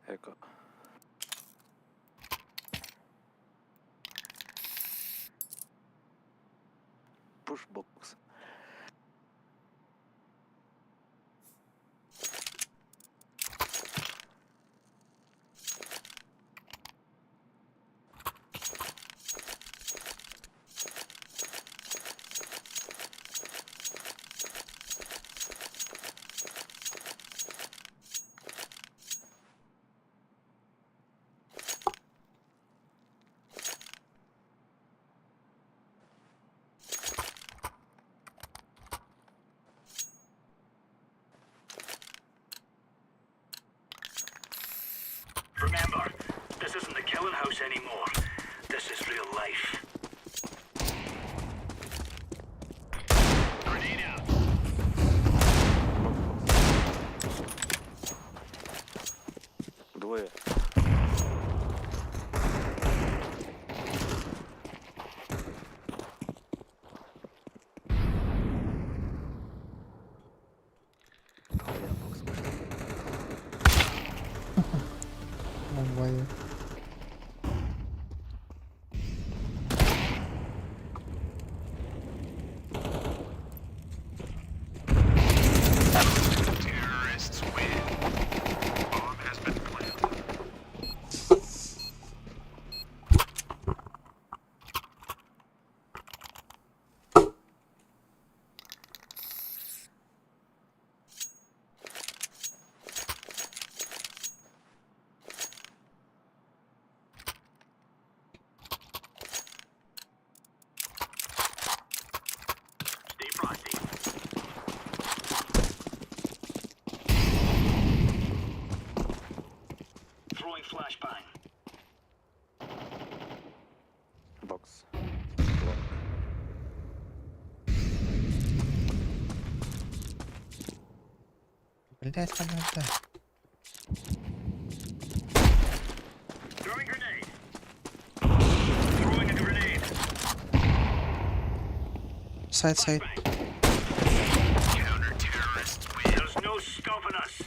Echo. Push box. Remember, this isn't the killing house anymore. This is real life. Grenade out. Двое. Бомбаю. Terrorists win. Bomb has been planted. Stay frosty. Throwing flashbang. Box. Long. Блять, понятно. Throwing grenade. Throwing a grenade. Сайд, сайд. Counter-terrorists win. There's no stopping us.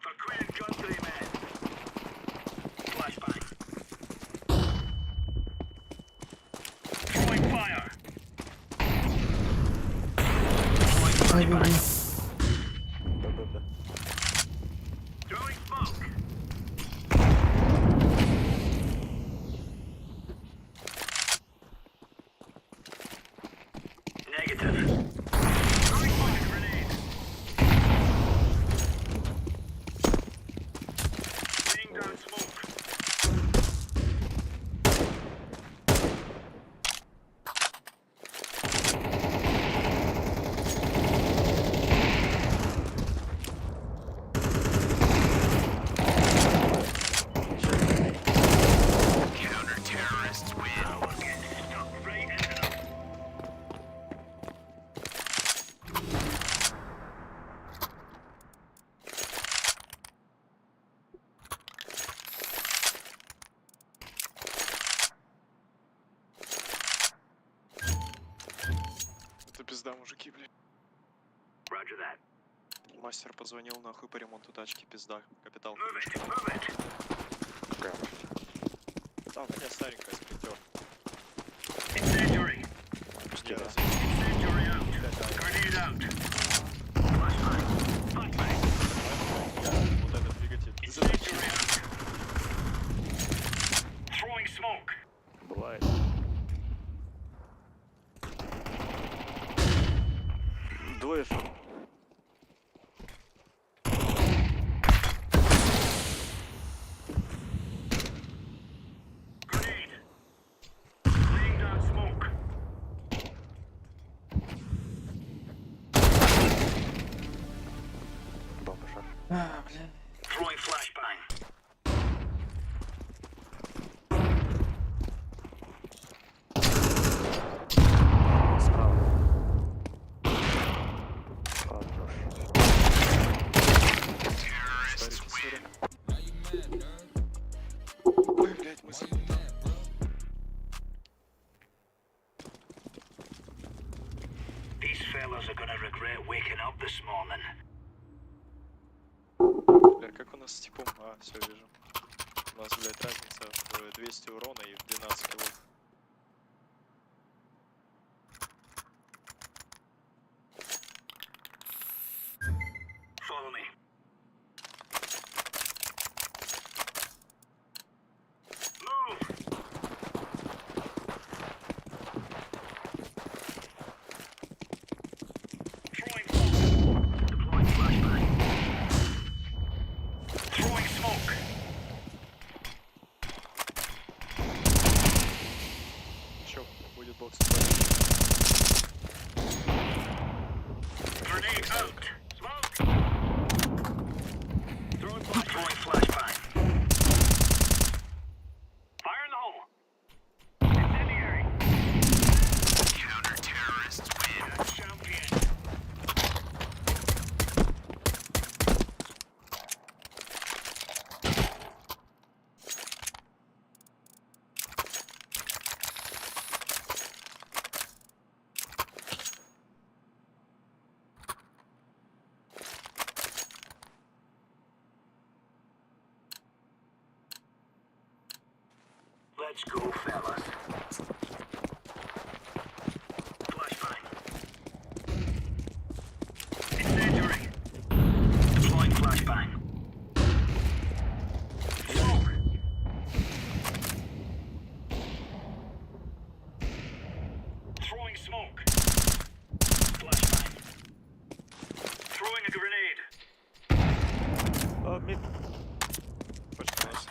For Queen Country, man. Flashbang. Throwing fire. Ай, блин. Да-да-да. Throwing smoke. Negative. Throwing fire grenade. Laying down smoke. Counter-terrorists win. We're getting stuck right into them. Это пизда, мужики, блядь. Roger that. Мастер позвонил нахуй по ремонту тачки, пизда. Капитал. Move it, move it. Там у меня старенькая с пятёр. Incendiary. Почти раз. Incendiary out. Grenade out. Flashbang. Flashbang. Вот этот двигатель. Incendiary out. Throwing smoke. Бывает. А, бля. Throwing flashbang. Справа. Хорош. Старики, сори. Ой, блядь, мы These fellas are gonna regret waking up this morning. Бля, как у нас с типом? А, все, вижу. У нас, блядь, разница в 200 урона и в 12 киллов. Follow me. Move! Throwing fire. Deploying flashbang. Throwing smoke. Чё, будет бокс? Grenade out. Smoke. Throwing flashbang. Fire in the hole. Incendiary. Counter-terrorists win. Champion. Let's go, fellas. Flashbang. Incendiary. Deploying flashbang. Smoke. Throwing smoke. Flashbang. Throwing a grenade. Мид. Хочешь нас?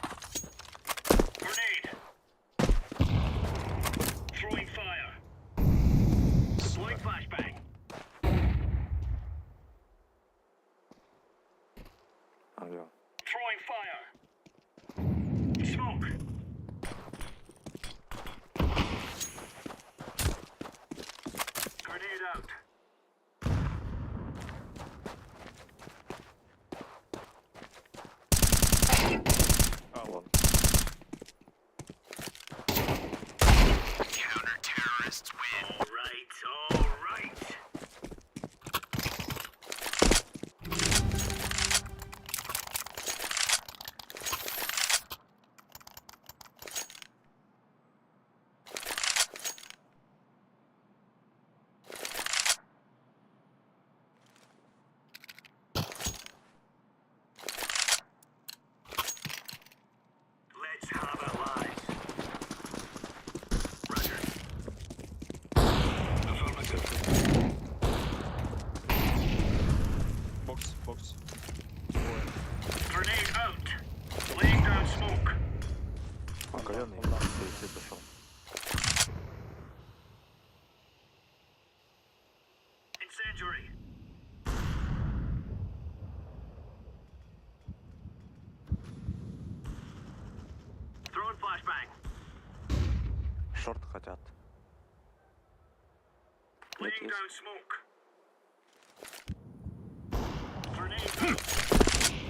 Grenade. Throwing fire. Deploying flashbang. Алло. Throwing fire. Smoke. Grenade out. А, Вон. Counter-terrorists win. All right, all right. Let's have it, lads. Roger. Affirmative. бокс, бокс. Grenade out. Laying down smoke. Оголенный. Ты дошел. Incendiary. Throwing flashbang. Шорт хотят. Laying Yes. down smoke. Grenade out.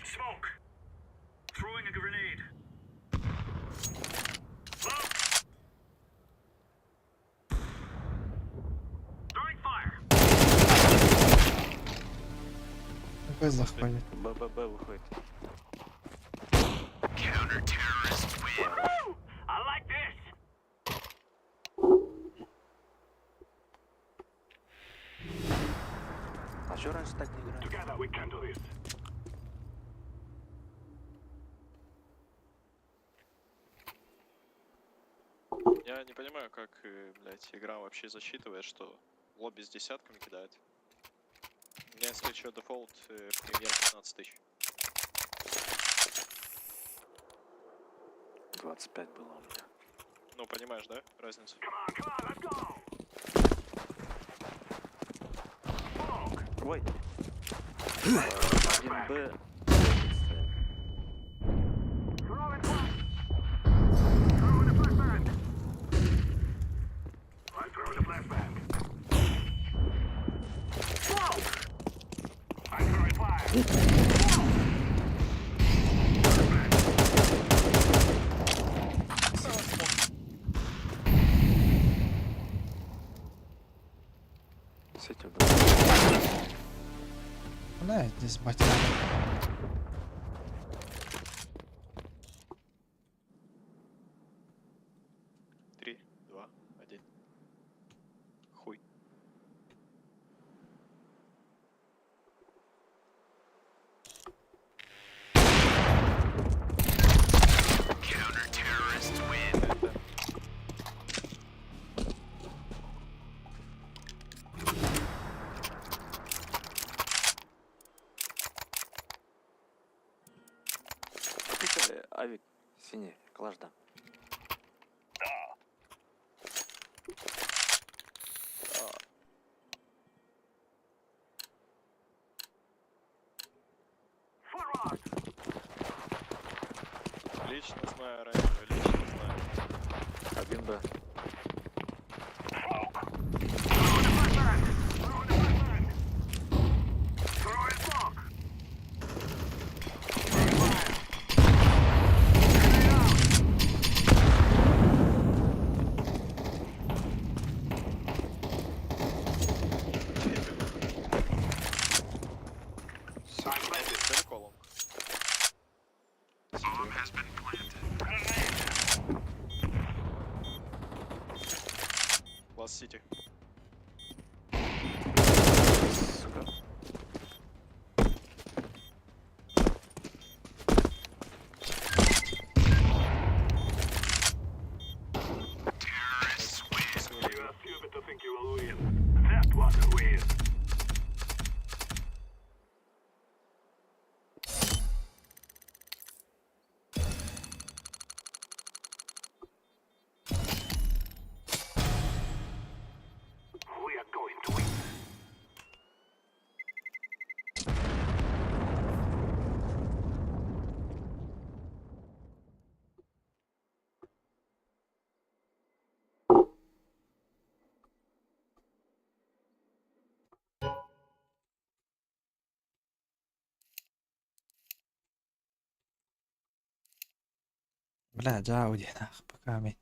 Smoke. Throwing a grenade. Smoke. Throwing fire. Какой заходит? БББ выходит. Counter-terrorists win. Woo! I like this. А чё раньше так не играли? Together we can do this. Я не понимаю, как, блядь, игра вообще засчитывает, что лобби с десятками кидает. У меня, если что, дефолт премьер 15 тысяч. 25 было у меня. Ну, понимаешь, да, разницу? Come on, let's go. Ой. 1Б. Throwing flash. Throwing a flashbang. I'm throwing a flashbang. Smoke. I'm throwing fire. Сеть удар. Навіть не збатя. 3, 2, 1. Хуй. Купите авик синий, клажда. Forward. Лично знаю оранжевый, лично знаю. 1Б. Smoke. Throwing a flashbang. Throwing a flashbang. Throwing smoke. Throwing fire. Grenade out. Далеко лонг. Ласт Сити. Сука. You are stupid to think you will win. That was a win. We are going to win. Бля, Ауді, нах, пока мій.